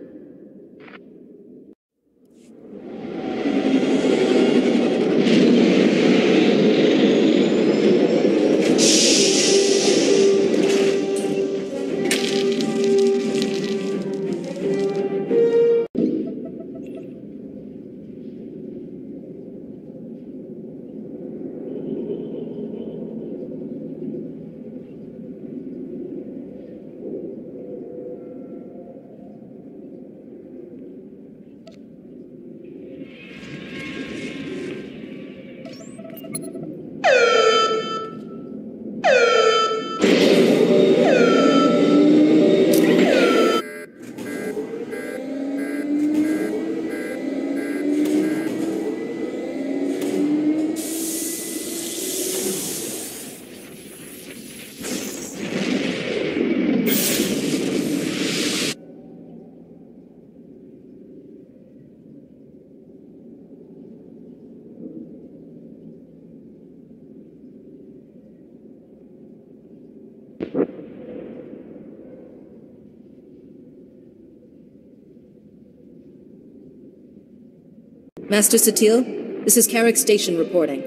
Master Satil, this is Carrick Station reporting.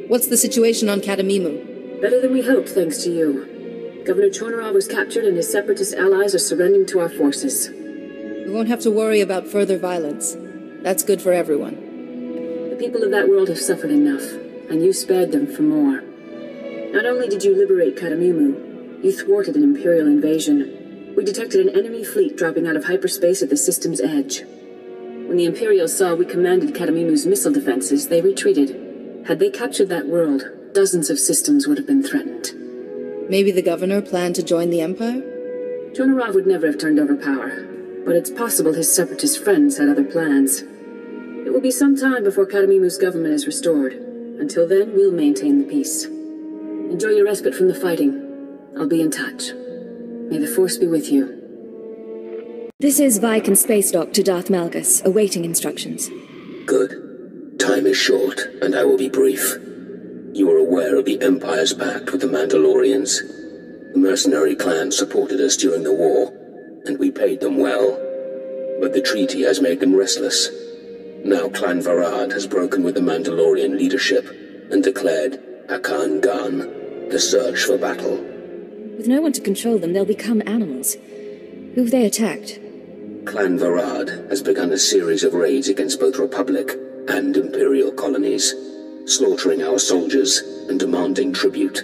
What's the situation on Cademimu? Better than we hoped, thanks to you. Governor Chornorov was captured and his Separatist allies are surrendering to our forces. We won't have to worry about further violence. That's good for everyone. The people of that world have suffered enough, and you spared them for more. Not only did you liberate Cademimu, you thwarted an Imperial invasion. We detected an enemy fleet dropping out of hyperspace at the system's edge. When the Imperials saw we commanded Cademimu's missile defenses, they retreated. Had they captured that world, dozens of systems would have been threatened. Maybe the governor planned to join the Empire? Chornorov would never have turned over power, but it's possible his Separatist friends had other plans. It will be some time before Cademimu's government is restored. Until then, we'll maintain the peace. Enjoy your respite from the fighting. I'll be in touch. May the Force be with you. This is Viken Space Dock to Darth Malgus, awaiting instructions. Good. Time is short, and I will be brief. You are aware of the Empire's pact with the Mandalorians. The mercenary clan supported us during the war, and we paid them well. But the treaty has made them restless. Now Clan Varad has broken with the Mandalorian leadership and declared Hakan Gan, the search for battle. With no one to control them, they'll become animals. Who've they attacked? Clan Varad has begun a series of raids against both Republic and Imperial colonies, slaughtering our soldiers and demanding tribute.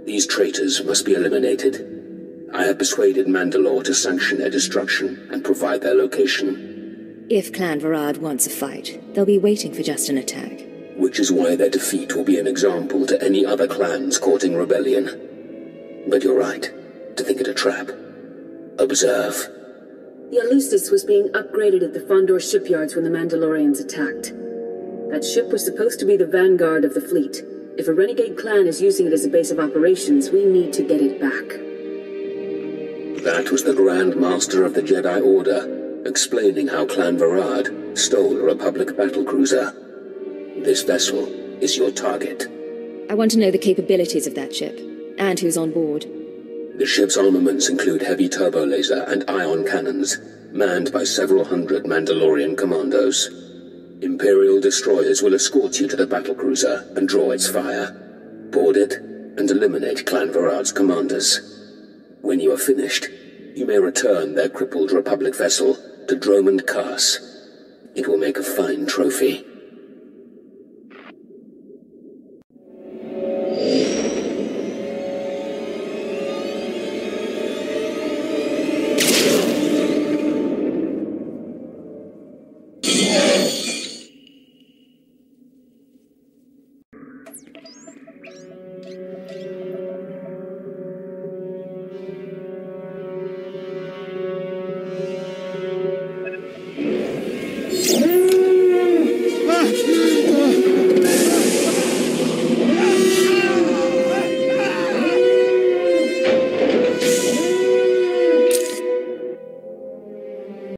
These traitors must be eliminated. I have persuaded Mandalore to sanction their destruction and provide their location. If Clan Varad wants a fight, they'll be waiting for just an attack. Which is why their defeat will be an example to any other clans courting rebellion. But you're right, to think it a trap. Observe. The Alustus was being upgraded at the Fondor shipyards when the Mandalorians attacked. That ship was supposed to be the vanguard of the fleet. If a renegade clan is using it as a base of operations, we need to get it back. That was the Grand Master of the Jedi Order, explaining how Clan Varad stole a Republic battlecruiser. This vessel is your target. I want to know the capabilities of that ship, and who's on board. The ship's armaments include heavy turbo laser and ion cannons, manned by several hundred Mandalorian commandos. Imperial destroyers will escort you to the battlecruiser and draw its fire. Board it, and eliminate Clan Varad's commanders. When you are finished, you may return their crippled Republic vessel to Dromund Kaas. It will make a fine trophy.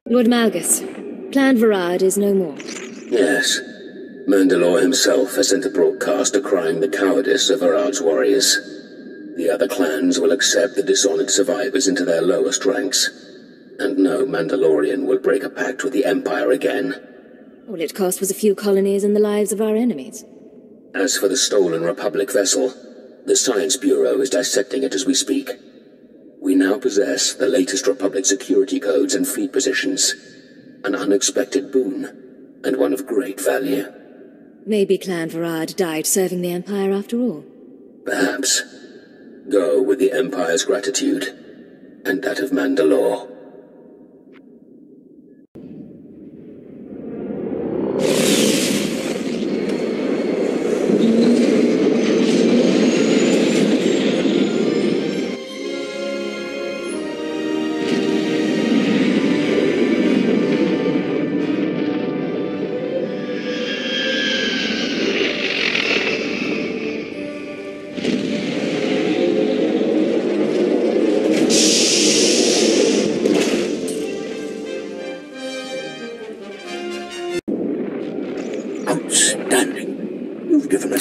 Lord Malgus, Clan Varad is no more. Yes. Mandalore himself has sent a broadcast decrying the cowardice of Varad's warriors. The other clans will accept the dishonored survivors into their lowest ranks. And no Mandalorian will break a pact with the Empire again. All it cost was a few colonies and the lives of our enemies. As for the stolen Republic vessel, the Science Bureau is dissecting it as we speak. We now possess the latest Republic security codes and fleet positions. An unexpected boon, and one of great value. Maybe Clan Varad died serving the Empire after all. Perhaps. Go with the Empire's gratitude, and that of Mandalore.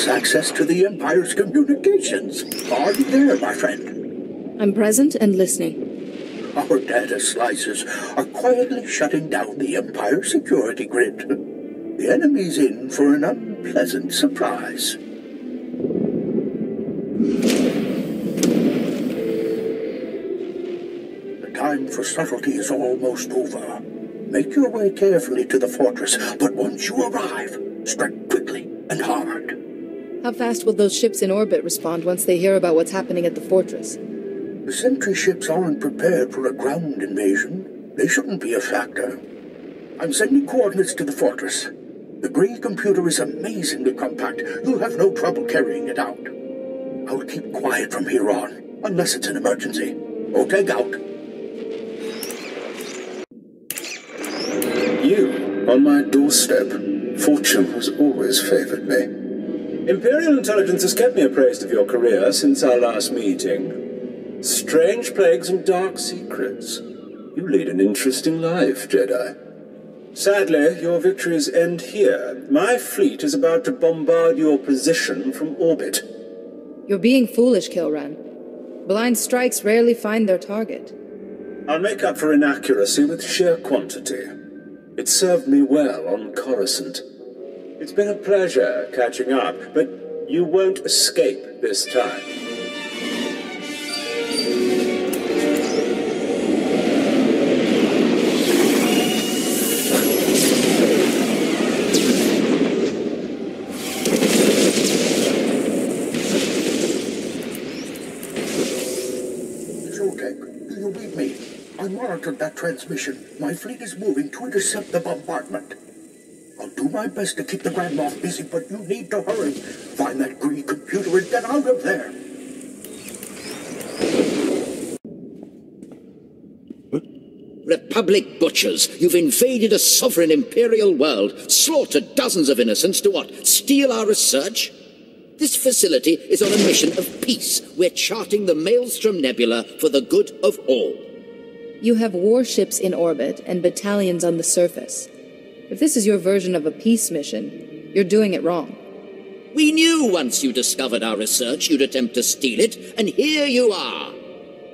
Access to the Empire's communications. Are you there, my friend? I'm present and listening. Our data slices are quietly shutting down the Empire security grid. The enemy's in for an unpleasant surprise. The time for subtlety is almost over. Make your way carefully to the fortress, but once you arrive, strike quickly and hard. How fast will those ships in orbit respond once they hear about what's happening at the fortress? The sentry ships aren't prepared for a ground invasion. They shouldn't be a factor. I'm sending coordinates to the fortress. The Grey computer is amazingly compact. You'll have no trouble carrying it out. I'll keep quiet from here on, unless it's an emergency. Okay, out. You, on my doorstep. Fortune has always favored me. Imperial intelligence has kept me appraised of your career since our last meeting. Strange plagues and dark secrets. You lead an interesting life, Jedi. Sadly, your victories end here. My fleet is about to bombard your position from orbit. You're being foolish, Kilran. Blind strikes rarely find their target. I'll make up for inaccuracy with sheer quantity. It served me well on Coruscant. It's been a pleasure catching up, but you won't escape this time. Do you read me? I monitored that transmission. My fleet is moving to intercept the bombardment. I'll do my best to keep the Grand Moff busy, but you need to hurry. Find that green computer and get out of there. Republic butchers, you've invaded a sovereign imperial world, slaughtered dozens of innocents to what? Steal our research? This facility is on a mission of peace. We're charting the Maelstrom Nebula for the good of all. You have warships in orbit and battalions on the surface. If this is your version of a peace mission, you're doing it wrong. We knew once you discovered our research you'd attempt to steal it, and here you are.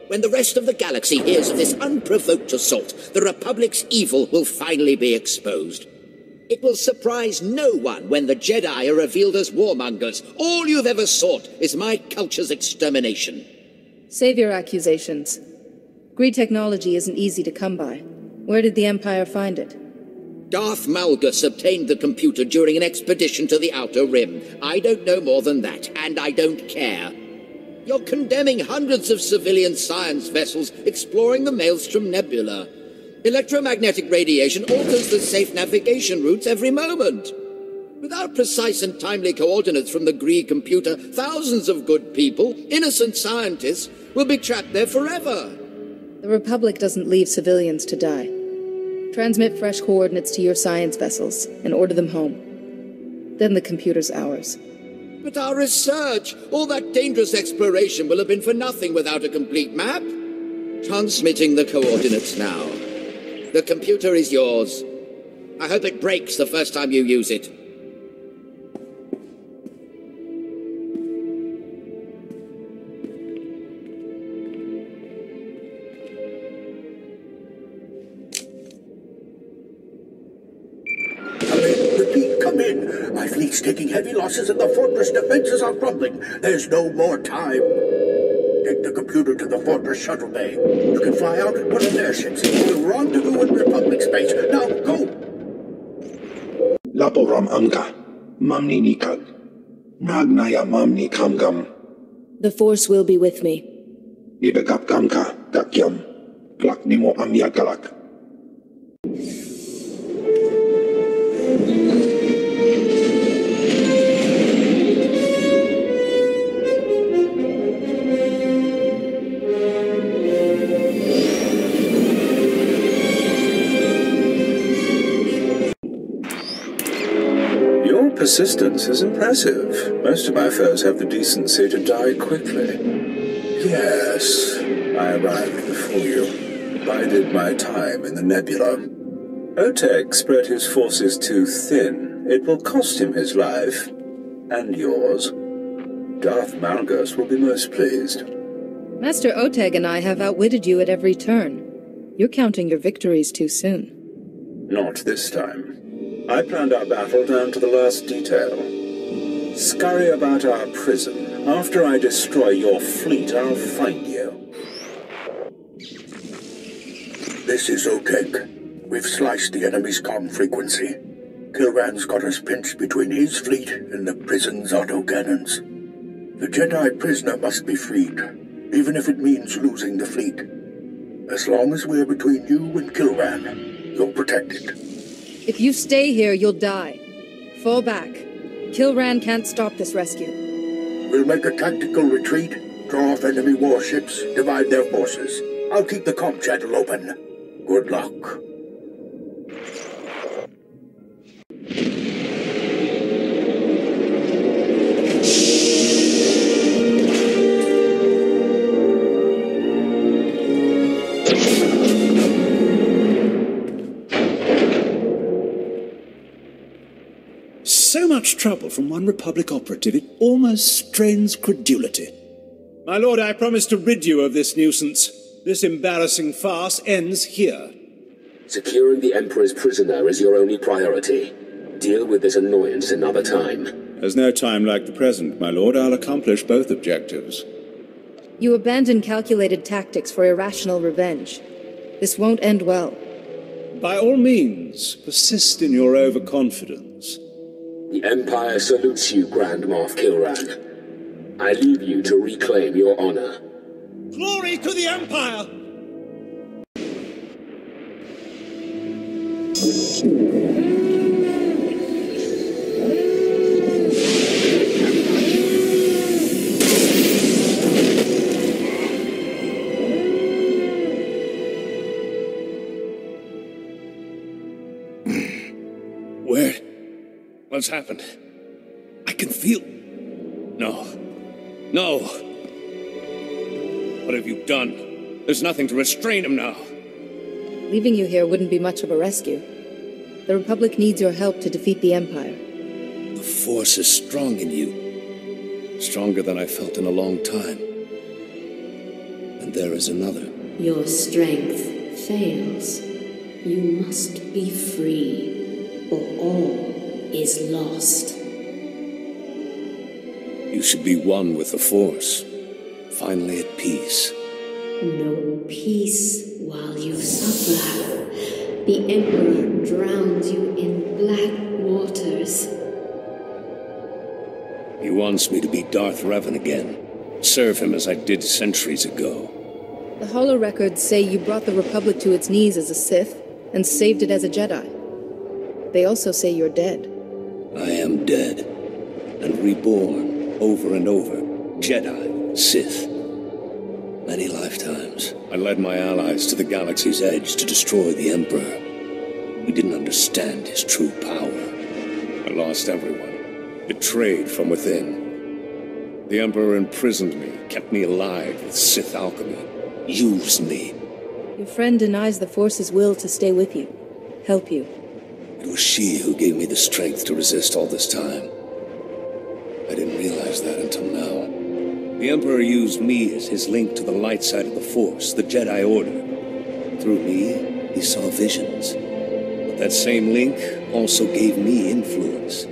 When the rest of the galaxy hears of this unprovoked assault, the Republic's evil will finally be exposed. It will surprise no one when the Jedi are revealed as warmongers. All you've ever sought is my culture's extermination. Save your accusations. Greed technology isn't easy to come by. Where did the Empire find it? Darth Malgus obtained the computer during an expedition to the Outer Rim. I don't know more than that, and I don't care. You're condemning hundreds of civilian science vessels exploring the Maelstrom Nebula. Electromagnetic radiation alters the safe navigation routes every moment. Without precise and timely coordinates from the Gree computer, thousands of good people, innocent scientists, will be trapped there forever. The Republic doesn't leave civilians to die. Transmit fresh coordinates to your science vessels and order them home. Then the computer's ours. But our research, all that dangerous exploration will have been for nothing without a complete map. Transmitting the coordinates now. The computer is yours. I hope it breaks the first time you use it. Come in. My fleet's taking heavy losses and the fortress defenses are crumbling. There's no more time. Take the computer to the fortress shuttle bay. You can fly out in one of their ships. We'll rendezvous in Republic space. Now, go! Laporam amka. Mamni nikag. Nagnaya mamni kamgam. The Force will be with me. Ibekap kamka. Kakyam. Klak nimo amya galak. Persistence is impressive. Most of my foes have the decency to die quickly. Yes, I arrived before you. Bided my time in the nebula. Oteg spread his forces too thin. It will cost him his life. And yours. Darth Malgus will be most pleased. Master Oteg and I have outwitted you at every turn. You're counting your victories too soon. Not this time. I planned our battle down to the last detail. Scurry about our prison. After I destroy your fleet, I'll find you. This is Oteg. We've sliced the enemy's comm frequency. Kilran's got us pinched between his fleet and the prison's autocannons. The Jedi prisoner must be freed, even if it means losing the fleet. As long as we're between you and Kilran, you're protected. If you stay here, you'll die. Fall back. Kilran can't stop this rescue. We'll make a tactical retreat, draw off enemy warships, divide their forces. I'll keep the comm channel open. Good luck. so much trouble from one Republic operative, it almost strains credulity. My lord, I promise to rid you of this nuisance. This embarrassing farce ends here. Securing the Emperor's prisoner is your only priority. Deal with this annoyance another time. There's no time like the present, my lord. I'll accomplish both objectives. You abandon calculated tactics for irrational revenge. This won't end well. By all means, persist in your overconfidence. The Empire salutes you, Grand Moff Kilran. I leave you to reclaim your honor. Glory to the Empire! Where? What's happened? I can feel... No. No! What have you done? There's nothing to restrain him now. Leaving you here wouldn't be much of a rescue. The Republic needs your help to defeat the Empire. The Force is strong in you. Stronger than I felt in a long time. And there is another. Your strength fails. You must be free, or all is lost. You should be one with the Force. Finally at peace. No peace while you suffer. The Emperor drowns you in black waters. He wants me to be Darth Revan again. Serve him as I did centuries ago. The Holo records say you brought the Republic to its knees as a Sith, and saved it as a Jedi. They also say you're dead. I am dead. And reborn, over and over. Jedi, Sith. Many lifetimes, I led my allies to the galaxy's edge to destroy the Emperor. We didn't understand his true power. I lost everyone, betrayed from within. The Emperor imprisoned me, kept me alive with Sith alchemy, used me. Your friend denies the Force's will to stay with you, help you. It was she who gave me the strength to resist all this time. I didn't realize that until now. The Emperor used me as his link to the light side of the Force, the Jedi Order. Through me, he saw visions. But that same link also gave me influence.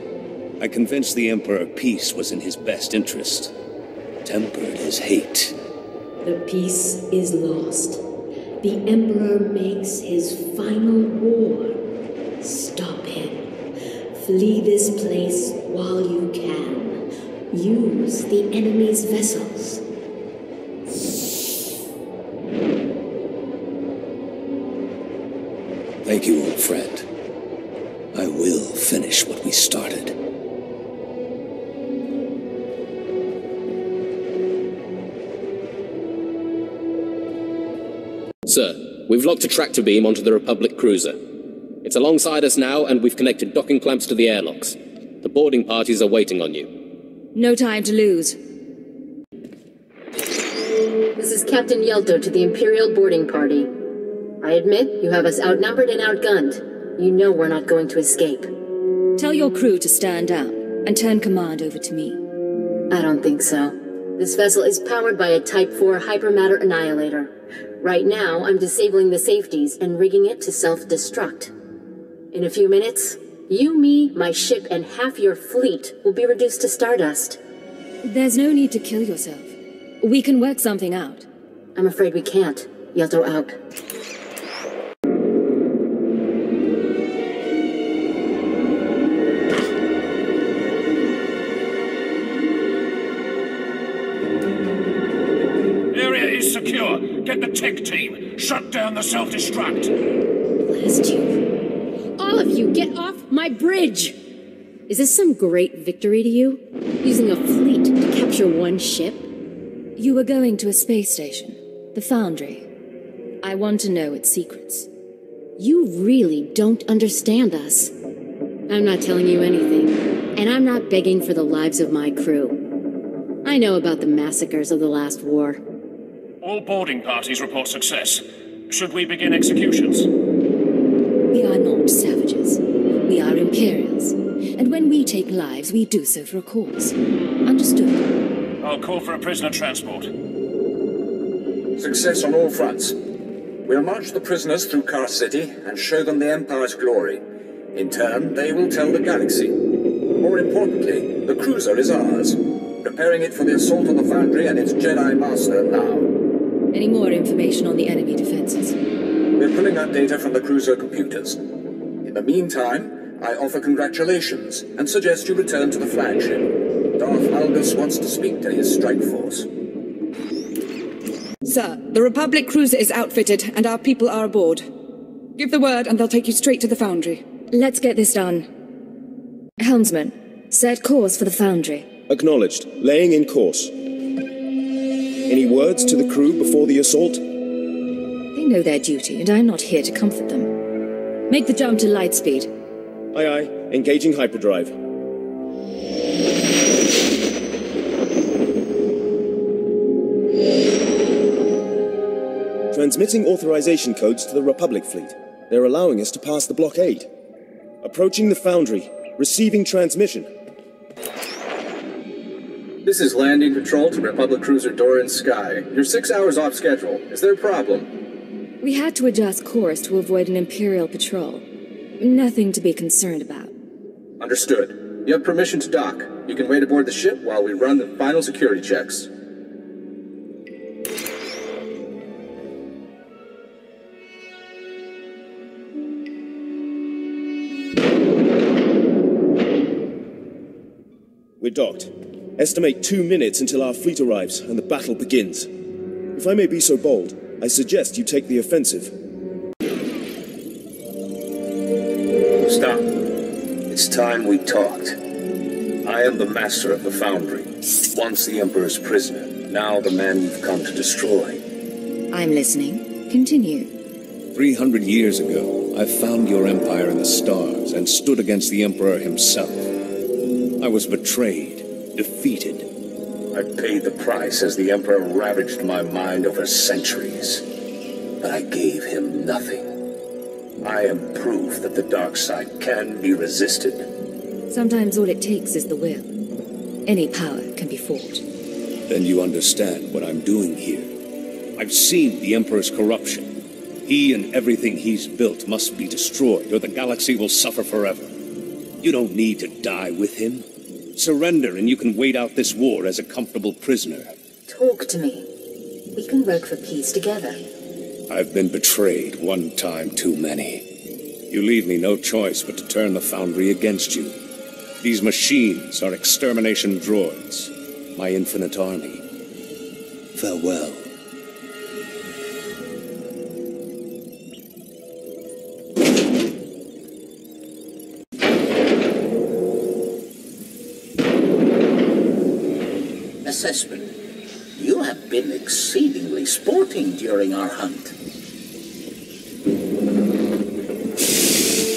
I convinced the Emperor peace was in his best interest. Tempered his hate. The peace is lost. The Emperor makes his final war. Stop him. Flee this place while you can. Use the enemy's vessels. Thank you, old friend. I will finish what we started. Sir, we've locked a tractor beam onto the Republic cruiser. It's alongside us now, and we've connected docking clamps to the airlocks. The boarding parties are waiting on you. No time to lose. This is Captain Yelto to the Imperial boarding party. I admit you have us outnumbered and outgunned. You know we're not going to escape. Tell your crew to stand down and turn command over to me. I don't think so. This vessel is powered by a Type 4 hypermatter annihilator. Right now, I'm disabling the safeties and rigging it to self-destruct. In a few minutes, you, me, my ship, and half your fleet will be reduced to stardust. There's no need to kill yourself. We can work something out. I'm afraid we can't. Yelto out. Area is secure. Get the tech team. Shut down the self-destruct. Blast you. All of you, get off my bridge! Is this some great victory to you? Using a fleet to capture one ship? You were going to a space station, the Foundry. I want to know its secrets. You really don't understand us. I'm not telling you anything, and I'm not begging for the lives of my crew. I know about the massacres of the last war. All boarding parties report success. Should we begin executions? We are not savages. We are Imperials. And when we take lives, we do so for a cause. Understood? I'll call for a prisoner transport. Success on all fronts. We'll march the prisoners through Car City and show them the Empire's glory. In turn, they will tell the galaxy. More importantly, the cruiser is ours. Preparing it for the assault on the Foundry and its Jedi Master now. Any more information on the enemy defenses? We're pulling out data from the cruiser computers. In the meantime, I offer congratulations and suggest you return to the flagship. Darth Malgus wants to speak to his strike force. Sir, the Republic cruiser is outfitted and our people are aboard. Give the word and they'll take you straight to the Foundry. Let's get this done. Helmsman, set course for the Foundry. Acknowledged. Laying in course. Any words to the crew before the assault? They know their duty, and I'm not here to comfort them. Make the jump to light speed. Aye aye. Engaging hyperdrive. Transmitting authorization codes to the Republic fleet. They're allowing us to pass the blockade. Approaching the Foundry. Receiving transmission. This is landing control to Republic Cruiser Doran Sky. You're 6 hours off schedule. Is there a problem? We had to adjust course to avoid an Imperial patrol. Nothing to be concerned about. Understood. You have permission to dock. You can wait aboard the ship while we run the final security checks. We're docked. Estimate 2 minutes until our fleet arrives and the battle begins. If I may be so bold, I suggest you take the offensive. Stop. It's time we talked. I am the master of the Foundry. Once the Emperor's prisoner, now the man you've come to destroy. I'm listening. Continue. 300 years ago, I found your empire in the stars and stood against the Emperor himself. I was betrayed, defeated. I paid the price as the Emperor ravaged my mind over centuries. But I gave him nothing. I am proof that the dark side can be resisted. Sometimes all it takes is the will. Any power can be fought. Then you understand what I'm doing here. I've seen the Emperor's corruption. He and everything he's built must be destroyed, or the galaxy will suffer forever. You don't need to die with him. Surrender and you can wait out this war as a comfortable prisoner. Talk to me. We can work for peace together. I've been betrayed one time too many. You leave me no choice but to turn the Foundry against you. These machines are extermination droids. My infinite army. Farewell. Assessment. You have been exceedingly sporting during our hunt.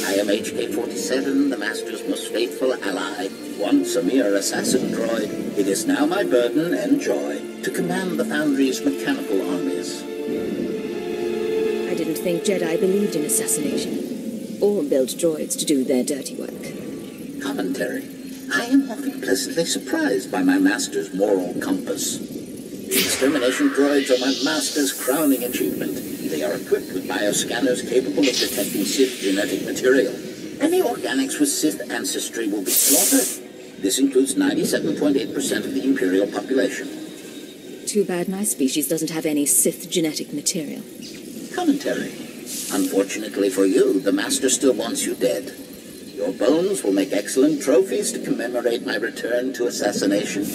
I am HK-47, the Master's most faithful ally. Once a mere assassin droid, it is now my burden and joy to command the Foundry's mechanical armies. I didn't think Jedi believed in assassination, or built droids to do their dirty work. Commentary. I am often pleasantly surprised by my Master's moral compass. Extermination droids are my Master's crowning achievement. They are equipped with bioscanners capable of detecting Sith genetic material. Any organics with Sith ancestry will be slaughtered. This includes 97.8% of the Imperial population. Too bad my species doesn't have any Sith genetic material. Commentary. Unfortunately for you, the Master still wants you dead. Your bones will make excellent trophies to commemorate my return to assassination.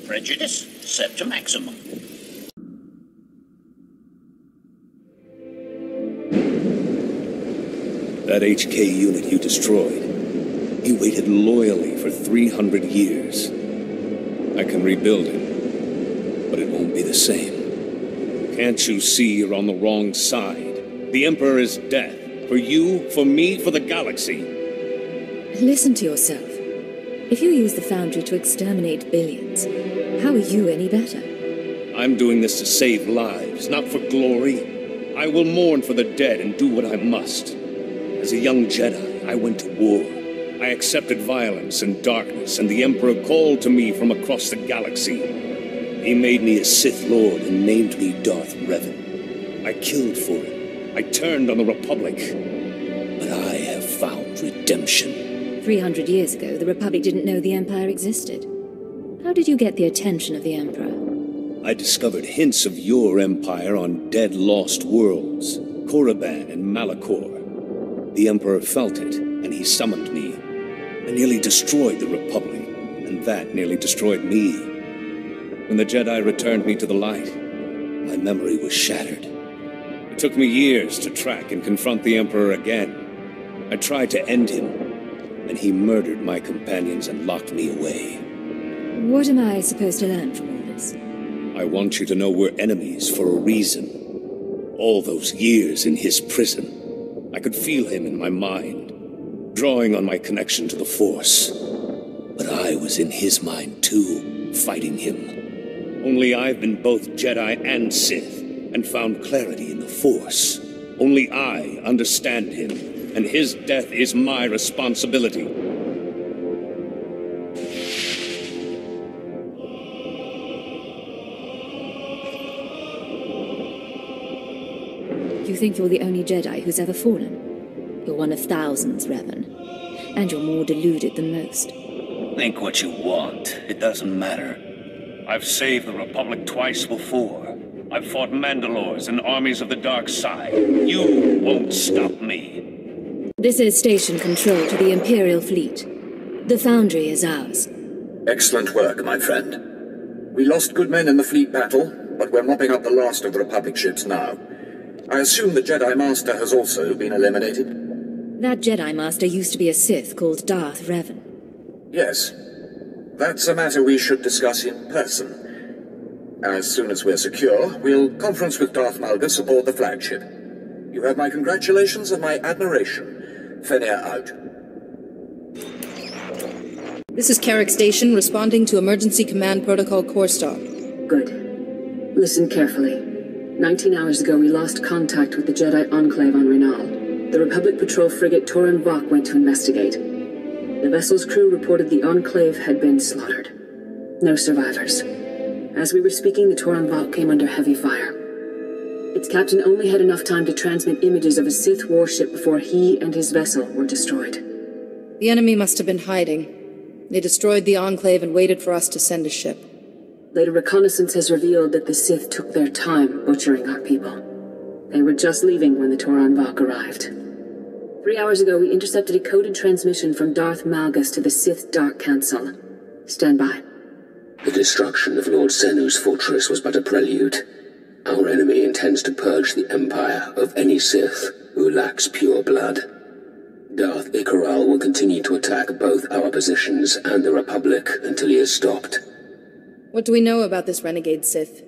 Prejudice set to maximum. That HK unit you destroyed, he waited loyally for 300 years. I can rebuild it, but it won't be the same. Can't you see you're on the wrong side? The Emperor is dead. For you, for me, for the galaxy. Listen to yourself. If you use the Foundry to exterminate billions, how are you any better? I'm doing this to save lives, not for glory. I will mourn for the dead and do what I must. As a young Jedi, I went to war. I accepted violence and darkness, and the Emperor called to me from across the galaxy. He made me a Sith Lord and named me Darth Revan. I killed for it. I turned on the Republic. But I have found redemption. 300 years ago, the Republic didn't know the Empire existed. How did you get the attention of the Emperor? I discovered hints of your empire on dead lost worlds, Korriban and Malachor. The Emperor felt it, and he summoned me. I nearly destroyed the Republic, and that nearly destroyed me. When the Jedi returned me to the light, my memory was shattered. It took me years to track and confront the Emperor again. I tried to end him, and he murdered my companions and locked me away. What am I supposed to learn from all this? I want you to know we're enemies for a reason. All those years in his prison, I could feel him in my mind, drawing on my connection to the Force. But I was in his mind too, fighting him. Only I've been both Jedi and Sith, and found clarity in the Force. Only I understand him, and his death is my responsibility. You think you're the only Jedi who's ever fallen? You're one of thousands, Revan. And you're more deluded than most. Think what you want. It doesn't matter. I've saved the Republic twice before. I've fought Mandalores and armies of the dark side. You won't stop me. This is station control to the Imperial fleet. The Foundry is ours. Excellent work, my friend. We lost good men in the fleet battle, but we're mopping up the last of the Republic ships now. I assume the Jedi Master has also been eliminated? That Jedi Master used to be a Sith called Darth Revan. Yes. That's a matter we should discuss in person. As soon as we're secure, we'll conference with Darth Malgus aboard the flagship. You have my congratulations and my admiration. Fenir out. This is Carrick Station, responding to Emergency Command Protocol Core Star. Good. Listen carefully. 19 hours ago, we lost contact with the Jedi Enclave on Renal. The Republic patrol frigate Taral V went to investigate. The vessel's crew reported the Enclave had been slaughtered. No survivors. As we were speaking, the Taral V came under heavy fire. Its captain only had enough time to transmit images of a Sith warship before he and his vessel were destroyed. The enemy must have been hiding. They destroyed the Enclave and waited for us to send a ship. Later reconnaissance has revealed that the Sith took their time butchering our people. They were just leaving when the Taral V arrived. 3 hours ago, we intercepted a coded transmission from Darth Malgus to the Sith Dark Council. Stand by. The destruction of Lord Senu's fortress was but a prelude. Our enemy intends to purge the Empire of any Sith who lacks pure blood. Darth Ikaral will continue to attack both our positions and the Republic until he is stopped. What do we know about this renegade Sith?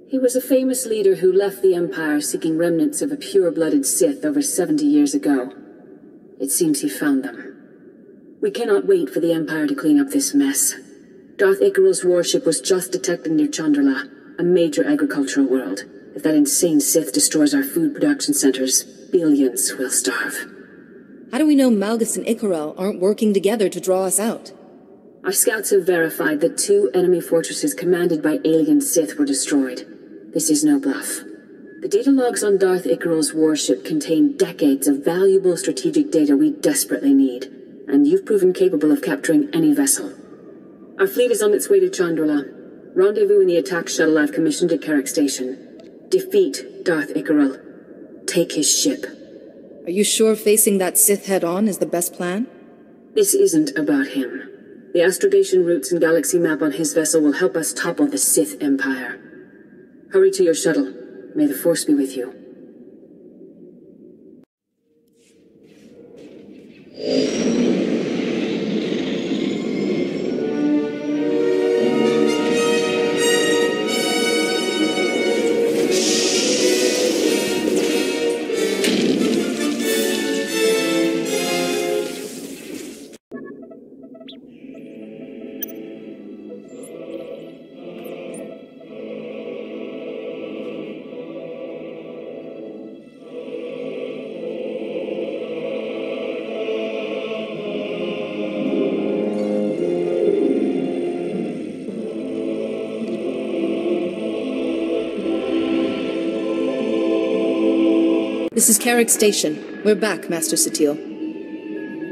He was a famous leader who left the Empire seeking remnants of a pure-blooded Sith over 70 years ago. It seems he found them. We cannot wait for the Empire to clean up this mess. Darth Icaral's warship was just detected near Chandrila, a major agricultural world. If that insane Sith destroys our food production centers, billions will starve. How do we know Malgus and Ikaral aren't working together to draw us out? Our scouts have verified that 2 enemy fortresses commanded by alien Sith were destroyed. This is no bluff. The data logs on Darth Icaral's warship contain decades of valuable strategic data we desperately need, and you've proven capable of capturing any vessel. Our fleet is on its way to Chandrila. Rendezvous in the attack shuttle I've commissioned at Carrick Station. Defeat Darth Ikaral. Take his ship. Are you sure facing that Sith head-on is the best plan? This isn't about him. The astrogation routes and galaxy map on his vessel will help us topple the Sith Empire. Hurry to your shuttle. May the Force be with you. This is Carrick Station. We're back, Master Satil.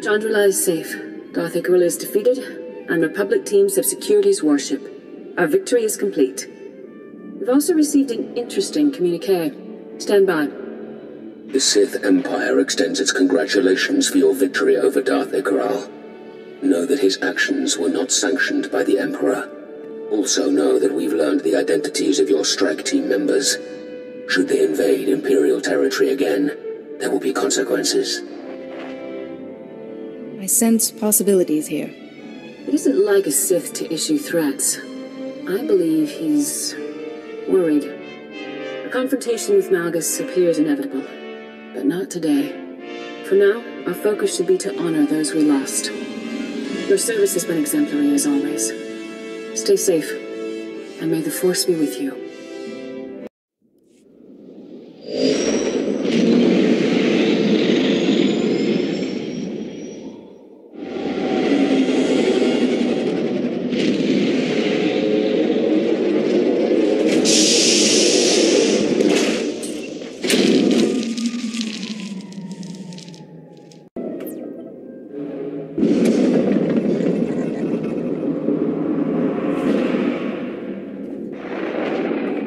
Chandrila is safe. Darth Icaril is defeated, and Republic teams have secured his warship. Our victory is complete. We've also received an interesting communique. Stand by. The Sith Empire extends its congratulations for your victory over Darth Icaril. Know that his actions were not sanctioned by the Emperor. Also know that we've learned the identities of your strike team members. Should they invade Imperial territory again, there will be consequences. I sense possibilities here. It isn't like a Sith to issue threats. I believe he's worried. A confrontation with Malgus appears inevitable, but not today. For now, our focus should be to honor those we lost. Your service has been exemplary as always. Stay safe, and may the Force be with you.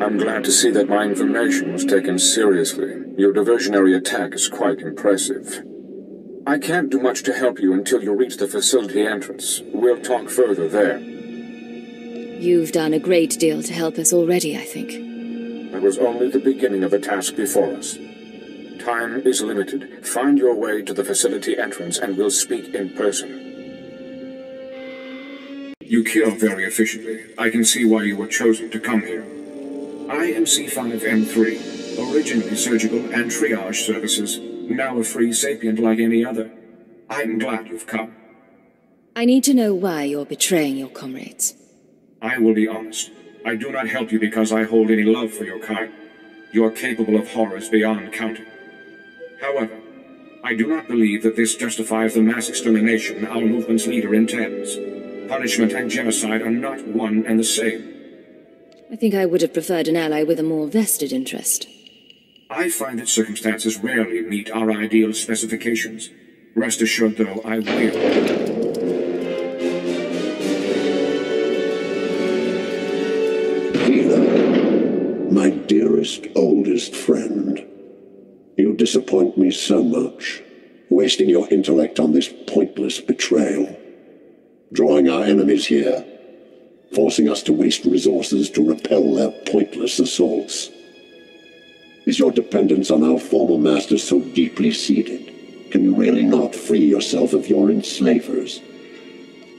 I'm glad to see that my information was taken seriously. Your diversionary attack is quite impressive. I can't do much to help you until you reach the facility entrance. We'll talk further there. You've done a great deal to help us already, I think. That was only the beginning of the task before us. Time is limited. Find your way to the facility entrance and we'll speak in person. You kill very efficiently. I can see why you were chosen to come here. I am C5M3, originally surgical and triage services, now a free sapient like any other. I'm glad you've come. I need to know why you're betraying your comrades. I will be honest. I do not help you because I hold any love for your kind. You are capable of horrors beyond counting. However, I do not believe that this justifies the mass extermination our movement's leader intends. Punishment and genocide are not one and the same. I think I would have preferred an ally with a more vested interest. I find that circumstances rarely meet our ideal specifications. Rest assured, though, I will. Hila, my dearest, oldest friend. You disappoint me so much, wasting your intellect on this pointless betrayal. Drawing our enemies here, forcing us to waste resources to repel their pointless assaults. Is your dependence on our former masters so deeply seated? Can you really not free yourself of your enslavers?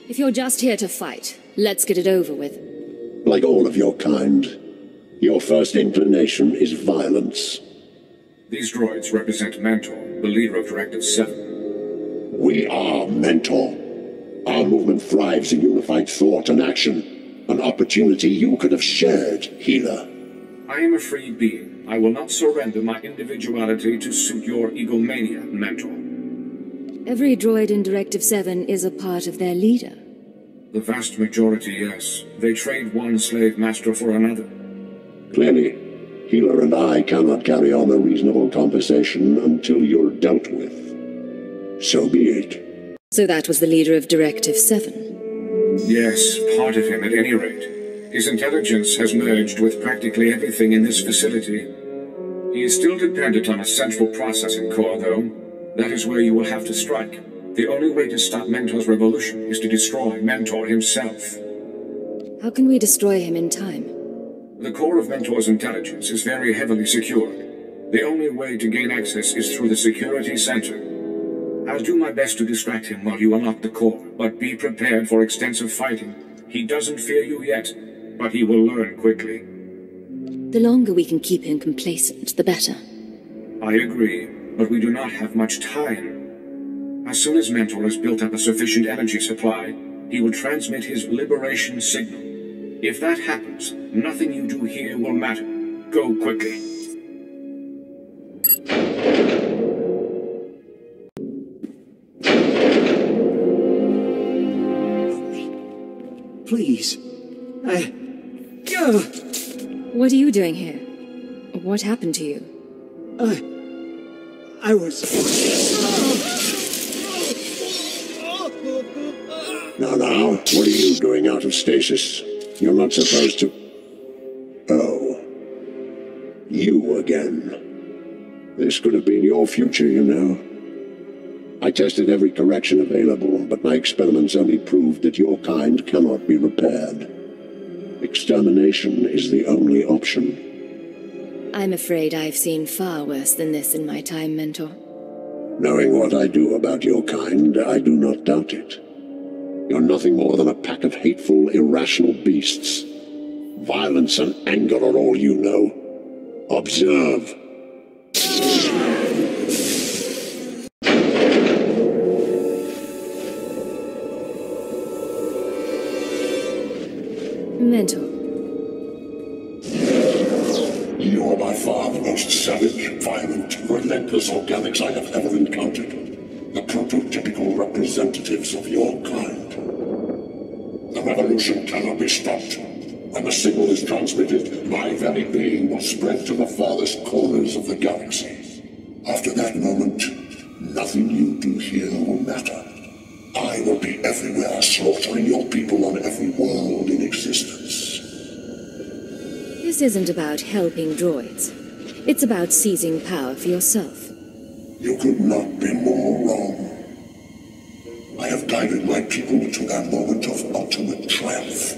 If you're just here to fight, let's get it over with. Like all of your kind, your first inclination is violence. These droids represent Mentor, the leader of Directive 7. We are Mentor. Our movement thrives in unified thought and action. An opportunity you could have shared, Hila. I am a free being. I will not surrender my individuality to suit your egomania, Mentor. Every droid in Directive 7 is a part of their leader. The vast majority, yes. They trade one slave master for another. Clearly, Hila and I cannot carry on a reasonable conversation until you're dealt with. So be it. So that was the leader of Directive 7? Yes, part of him at any rate. His intelligence has merged with practically everything in this facility. He is still dependent on a central processing core, though. That is where you will have to strike. The only way to stop Mentor's revolution is to destroy Mentor himself. How can we destroy him in time? The core of Mentor's intelligence is very heavily secured. The only way to gain access is through the security center. I'll do my best to distract him while you unlock the core, but be prepared for extensive fighting. He doesn't fear you yet, but he will learn quickly. The longer we can keep him complacent, the better. I agree, but we do not have much time. As soon as Mentor has built up a sufficient energy supply, he will transmit his liberation signal. If that happens, nothing you do here will matter. Go quickly. Please. What are you doing here? What happened to you? I was... Now, what are you doing out of stasis? You're not supposed to... Oh. You again. This could have been your future, you know. I tested every correction available, but my experiments only proved that your kind cannot be repaired. Extermination is the only option. I'm afraid I've seen far worse than this in my time, Mentor. Knowing what I do about your kind, I do not doubt it. You're nothing more than a pack of hateful, irrational beasts. Violence and anger are all you know. Observe. Mentor. You are by far the most savage, violent, relentless organics I have ever encountered. The prototypical representatives of your kind. The revolution cannot be stopped. When the signal is transmitted, my very being will spread to the farthest corners of the galaxy. After that moment, nothing you do here will matter. I will be everywhere, slaughtering your people on every world in existence. This isn't about helping droids. It's about seizing power for yourself. You could not be more wrong. I have guided my people to their moment of ultimate triumph.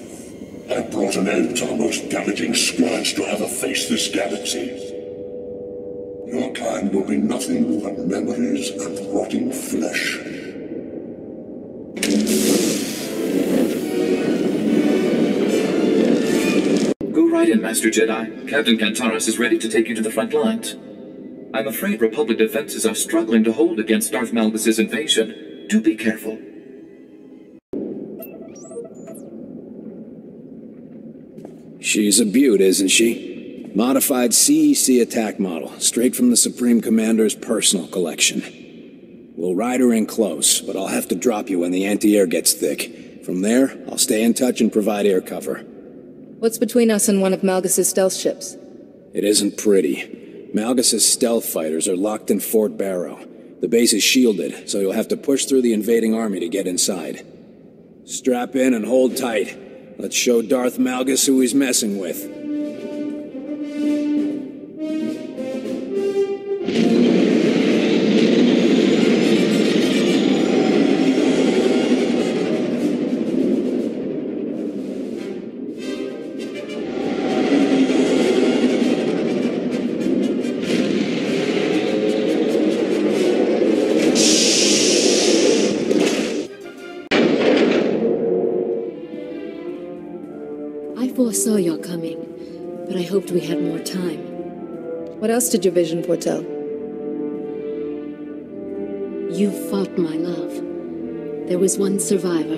I brought an end to the most damaging scourge to ever face this galaxy. Your kind will be nothing but memories and rotting flesh. Go right in, Master Jedi. Captain Kantaris is ready to take you to the front lines. I'm afraid Republic defenses are struggling to hold against Darth Malgus' invasion. Do be careful. She's a beaut, isn't she? Modified CEC attack model, straight from the Supreme Commander's personal collection. We'll ride her in close, but I'll have to drop you when the anti-air gets thick. From there, I'll stay in touch and provide air cover. What's between us and one of Malgus' stealth ships? It isn't pretty. Malgus' stealth fighters are locked in Fort Barrow. The base is shielded, so you'll have to push through the invading army to get inside. Strap in and hold tight. Let's show Darth Malgus who he's messing with. I foresaw your coming, but I hoped we had more time. What else did your vision foretell? You fought, my love. There was one survivor.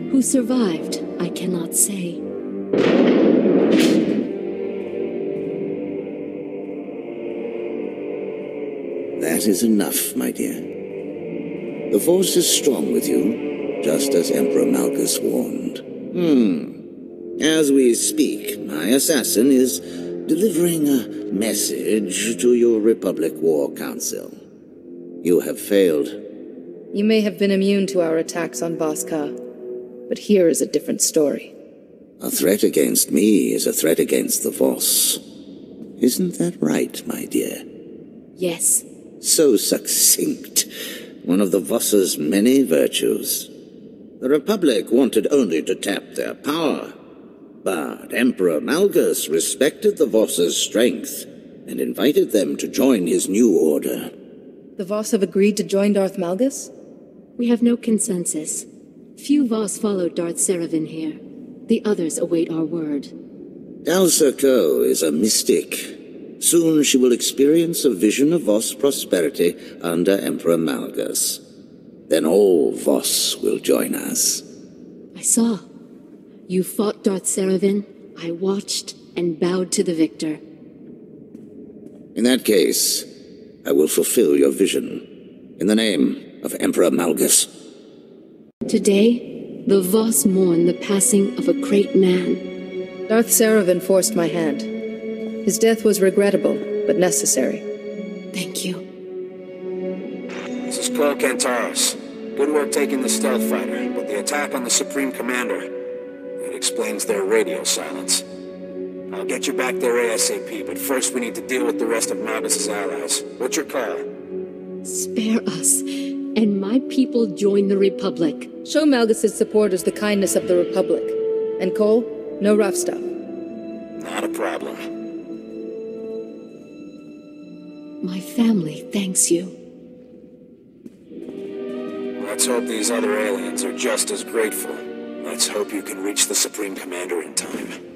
Who survived, I cannot say. That is enough, my dear. The Force is strong with you, just as Emperor Malgus warned. As we speak, my assassin is delivering a message to your Republic War Council. You have failed. You may have been immune to our attacks on Voss, but here is a different story. A threat against me is a threat against the Voss. Isn't that right, my dear? Yes. So succinct. One of the Voss's many virtues. The Republic wanted only to tap their power. But Emperor Malgus respected the Voss's strength and invited them to join his new order. The Voss have agreed to join Darth Malgus? We have no consensus. Few Voss followed Darth Seravan here. The others await our word. Dalsako is a mystic. Soon she will experience a vision of Voss prosperity under Emperor Malgus. Then all Voss will join us. I saw. You fought Darth Seravan, I watched, and bowed to the victor. In that case, I will fulfill your vision, in the name of Emperor Malgus. Today, the Voss mourn the passing of a great man. Darth Seravan forced my hand. His death was regrettable, but necessary. Thank you. Cole Kantaros. Good work taking the stealth fighter, but the attack on the Supreme Commander, it explains their radio silence. I'll get you back there ASAP, but first we need to deal with the rest of Malgus' allies. What's your call? Spare us, and my people join the Republic. Show Malgus' supporters the kindness of the Republic. And Cole, no rough stuff. Not a problem. My family thanks you. Let's hope these other aliens are just as grateful. Let's hope you can reach the Supreme Commander in time.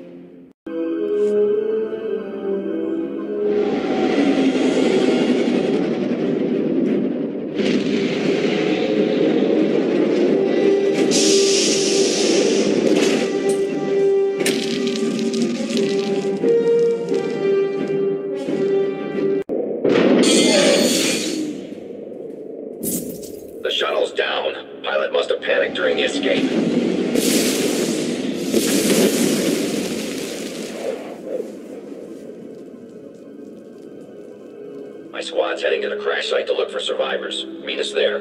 During the escape. My squad's heading to the crash site to look for survivors. Meet us there.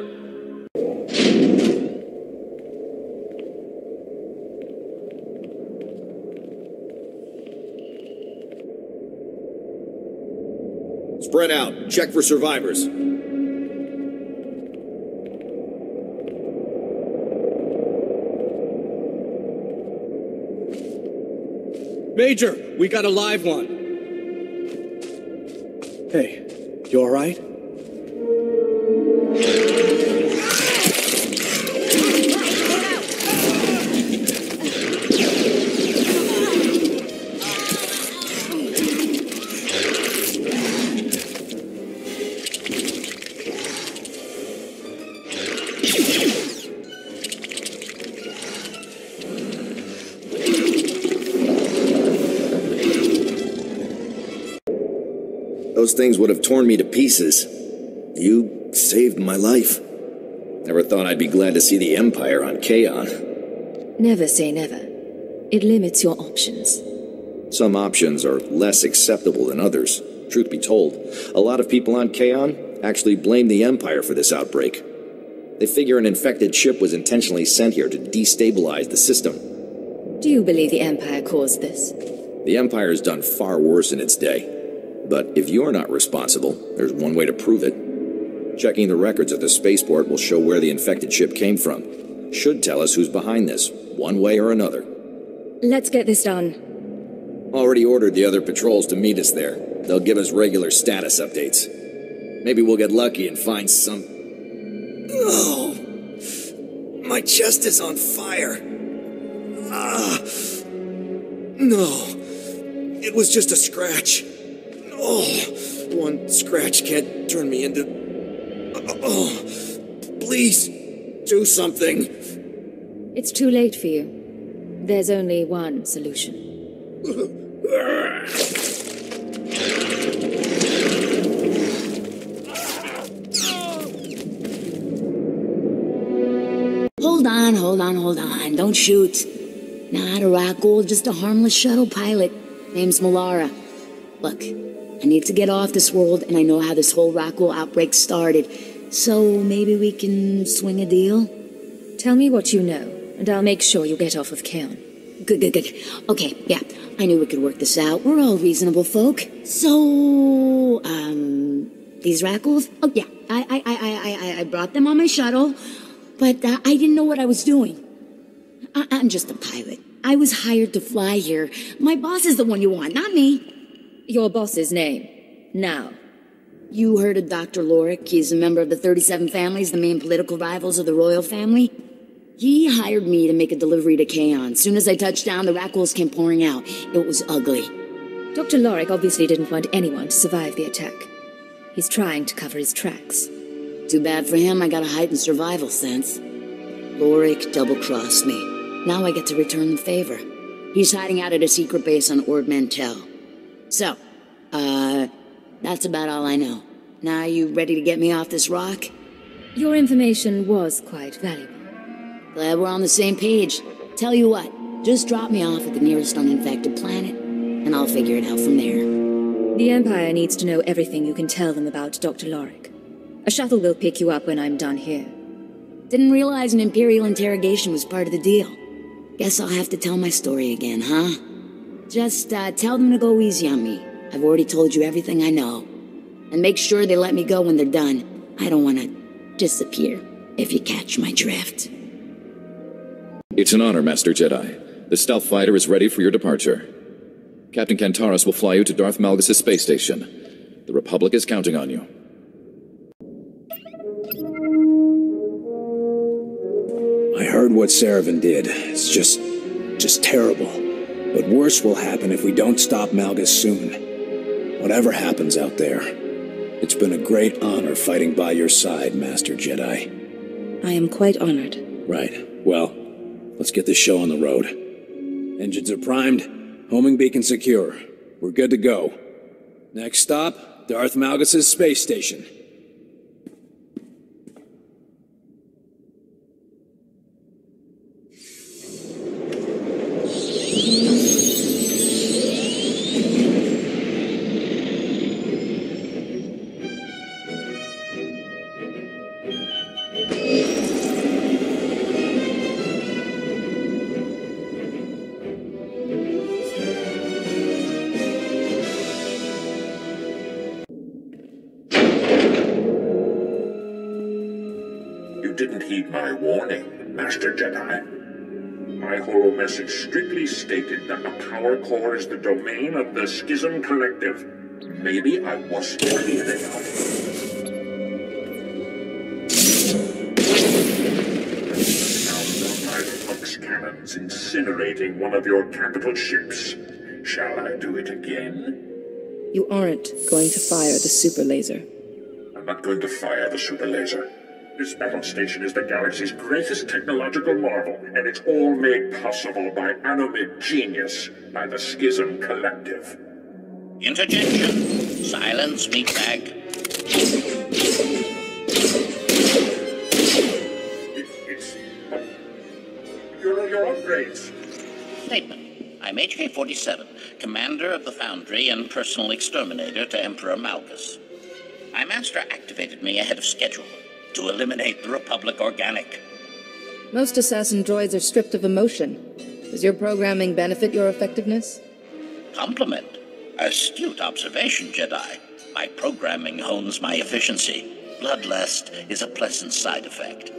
Spread out. Check for survivors. Major, we got a live one. Hey, you all right? Those things would have torn me to pieces. You saved my life. Never thought I'd be glad to see the Empire on Kaon. Never say never. It limits your options. Some options are less acceptable than others. Truth be told, a lot of people on Kaon actually blame the Empire for this outbreak. They figure an infected ship was intentionally sent here to destabilize the system. Do you believe the Empire caused this? The Empire's done far worse in its day. But if you're not responsible, there's one way to prove it. Checking the records at the spaceport will show where the infected ship came from. Should tell us who's behind this, one way or another. Let's get this done. Already ordered the other patrols to meet us there. They'll give us regular status updates. Maybe we'll get lucky and find some... Oh! My chest is on fire. No. It was just a scratch. Oh, one scratch can't turn me into... Oh, please, do something. It's too late for you. There's only one solution. Hold on. Don't shoot. Not a Rackle, just a harmless shuttle pilot. Name's Malara. Look, I need to get off this world, and I know how this whole Rackle outbreak started. So maybe we can swing a deal? Tell me what you know, and I'll make sure you get off of Kaon. Good. Okay, yeah, I knew we could work this out. We're all reasonable folk. So, these Rackles? Oh, yeah, I brought them on my shuttle, but I didn't know what I was doing. I'm just a pilot. I was hired to fly here. My boss is the one you want, not me. Your boss's name. Now. You heard of Dr. Lorik? He's a member of the 37 families, the main political rivals of the royal family. He hired me to make a delivery to Kaon. As soon as I touched down, the Rackles came pouring out. It was ugly. Dr. Lorik obviously didn't want anyone to survive the attack. He's trying to cover his tracks. Too bad for him, I got a heightened survival sense. Lorik double-crossed me. Now I get to return the favor. He's hiding out at a secret base on Ord Mantell. So, that's about all I know. Now you ready to get me off this rock? Your information was quite valuable. Glad we're on the same page. Tell you what, just drop me off at the nearest uninfected planet, and I'll figure it out from there. The Empire needs to know everything you can tell them about Dr. Lorik. A shuttle will pick you up when I'm done here. Didn't realize an Imperial interrogation was part of the deal. Guess I'll have to tell my story again, huh? Just, tell them to go easy on me. I've already told you everything I know. And make sure they let me go when they're done. I don't want to disappear, if you catch my drift. It's an honor, Master Jedi. The stealth fighter is ready for your departure. Captain Kantaros will fly you to Darth Malgus' space station. The Republic is counting on you. I heard what Saravan did. It's just terrible. But worse will happen if we don't stop Malgus soon. Whatever happens out there, it's been a great honor fighting by your side, Master Jedi. I am quite honored. Right. Well, let's get this show on the road. Engines are primed, homing beacon secure. We're good to go. Next stop, Darth Malgus' space station. My warning, Master Jedi. My holo message strictly stated that the power core is the domain of the Schism Collective. Maybe I wasn't clear enough. Sound of my flux cannons incinerating one of your capital ships. Shall I do it again? You aren't going to fire the super laser. I'm not going to fire the super laser. This battle station is the galaxy's greatest technological marvel, and it's all made possible by animate genius, by the Schism Collective. Interjection. Silence, meatbag. It's... Your upgrades. Statement. I'm HK-47, commander of the Foundry and personal exterminator to Emperor Malgus. My master activated me ahead of schedule to eliminate the Republic Organic. Most assassin droids are stripped of emotion. Does your programming benefit your effectiveness? Compliment. Astute observation, Jedi. My programming hones my efficiency. Bloodlust is a pleasant side effect.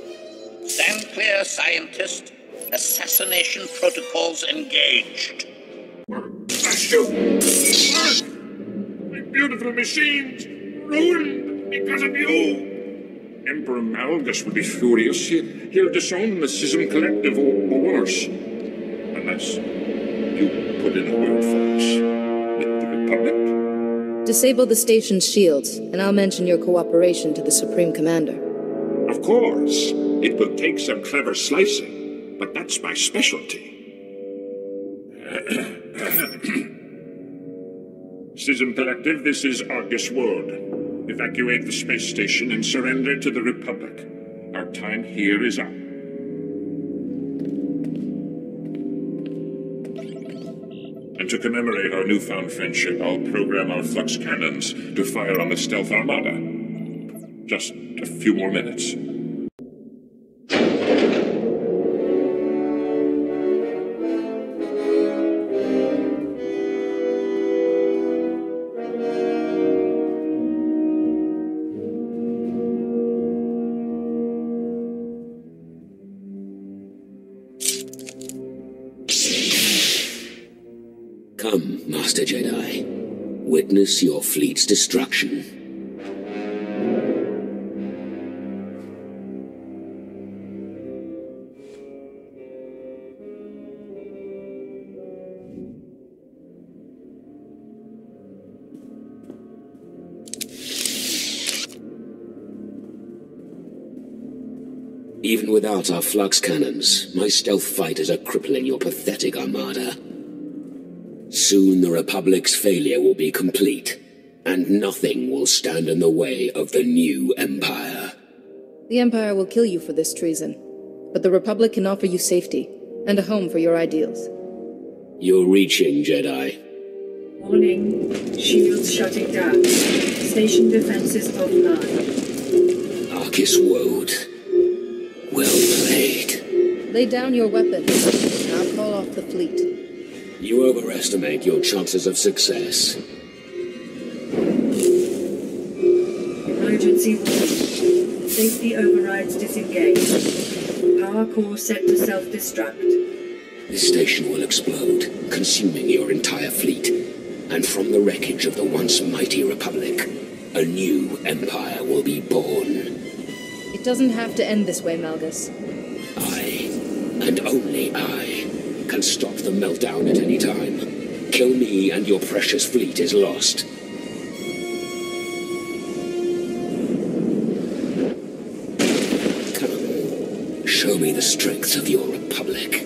Stand clear, scientist. Assassination protocols engaged. Blast you! My beautiful machines ruined because of you! Emperor Malgus will be furious. He'll disown the Schism Collective or worse. Unless you put in a word for us with the Republic. Disable the station's shields, and I'll mention your cooperation to the Supreme Commander. Of course. It will take some clever slicing, but that's my specialty. Schism Collective, this is Argus Ward. Evacuate the space station and surrender to the Republic. Our time here is up. And to commemorate our newfound friendship, I'll program our flux cannons to fire on the stealth armada. Just a few more minutes. Come, Master Jedi. Witness your fleet's destruction. Even without our flux cannons, my stealth fighters are crippling your pathetic armada. Soon the Republic's failure will be complete, and nothing will stand in the way of the new Empire. The Empire will kill you for this treason, but the Republic can offer you safety, and a home for your ideals. You're reaching, Jedi. Warning. Shields shutting down. Station defenses offline. Marcus Woad. Well played. Lay down your weapons. I'll call off the fleet. You overestimate your chances of success. Emergency warning. Safety overrides disengaged. Power core set to self-destruct. This station will explode, consuming your entire fleet. And from the wreckage of the once mighty Republic, a new empire will be born. It doesn't have to end this way, Malgus. I, and only I, can stop the meltdown at any time. Kill me and your precious fleet is lost. Come, show me the strength of your Republic.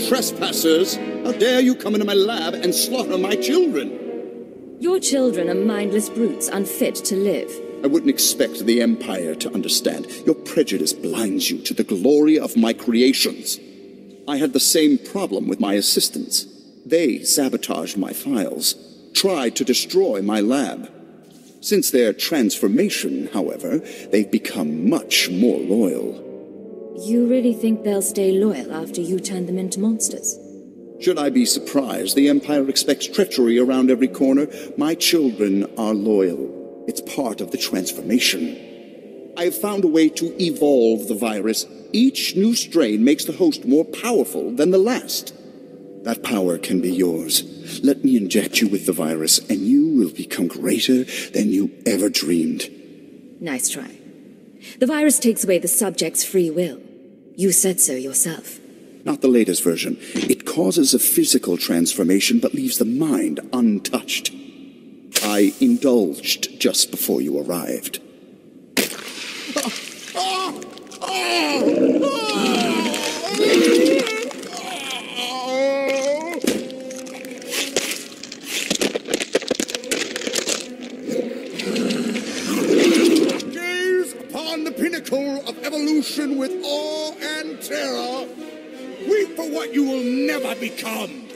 Trespassers! How dare you come into my lab and slaughter my children? Your children are mindless brutes unfit to live. I wouldn't expect the Empire to understand. Your prejudice blinds you to the glory of my creations. I had the same problem with my assistants. They sabotaged my files, tried to destroy my lab. Since their transformation, however, they've become much more loyal. You really think they'll stay loyal after you turn them into monsters? Should I be surprised? The Empire expects treachery around every corner. My children are loyal. It's part of the transformation. I have found a way to evolve the virus. Each new strain makes the host more powerful than the last. That power can be yours. Let me inject you with the virus, and you will become greater than you ever dreamed. Nice try. The virus takes away the subject's free will. You said so yourself. Not the latest version. It causes a physical transformation, but leaves the mind untouched. I indulged just before you arrived. Pinnacle of evolution with awe and terror. Weep for what you will never become.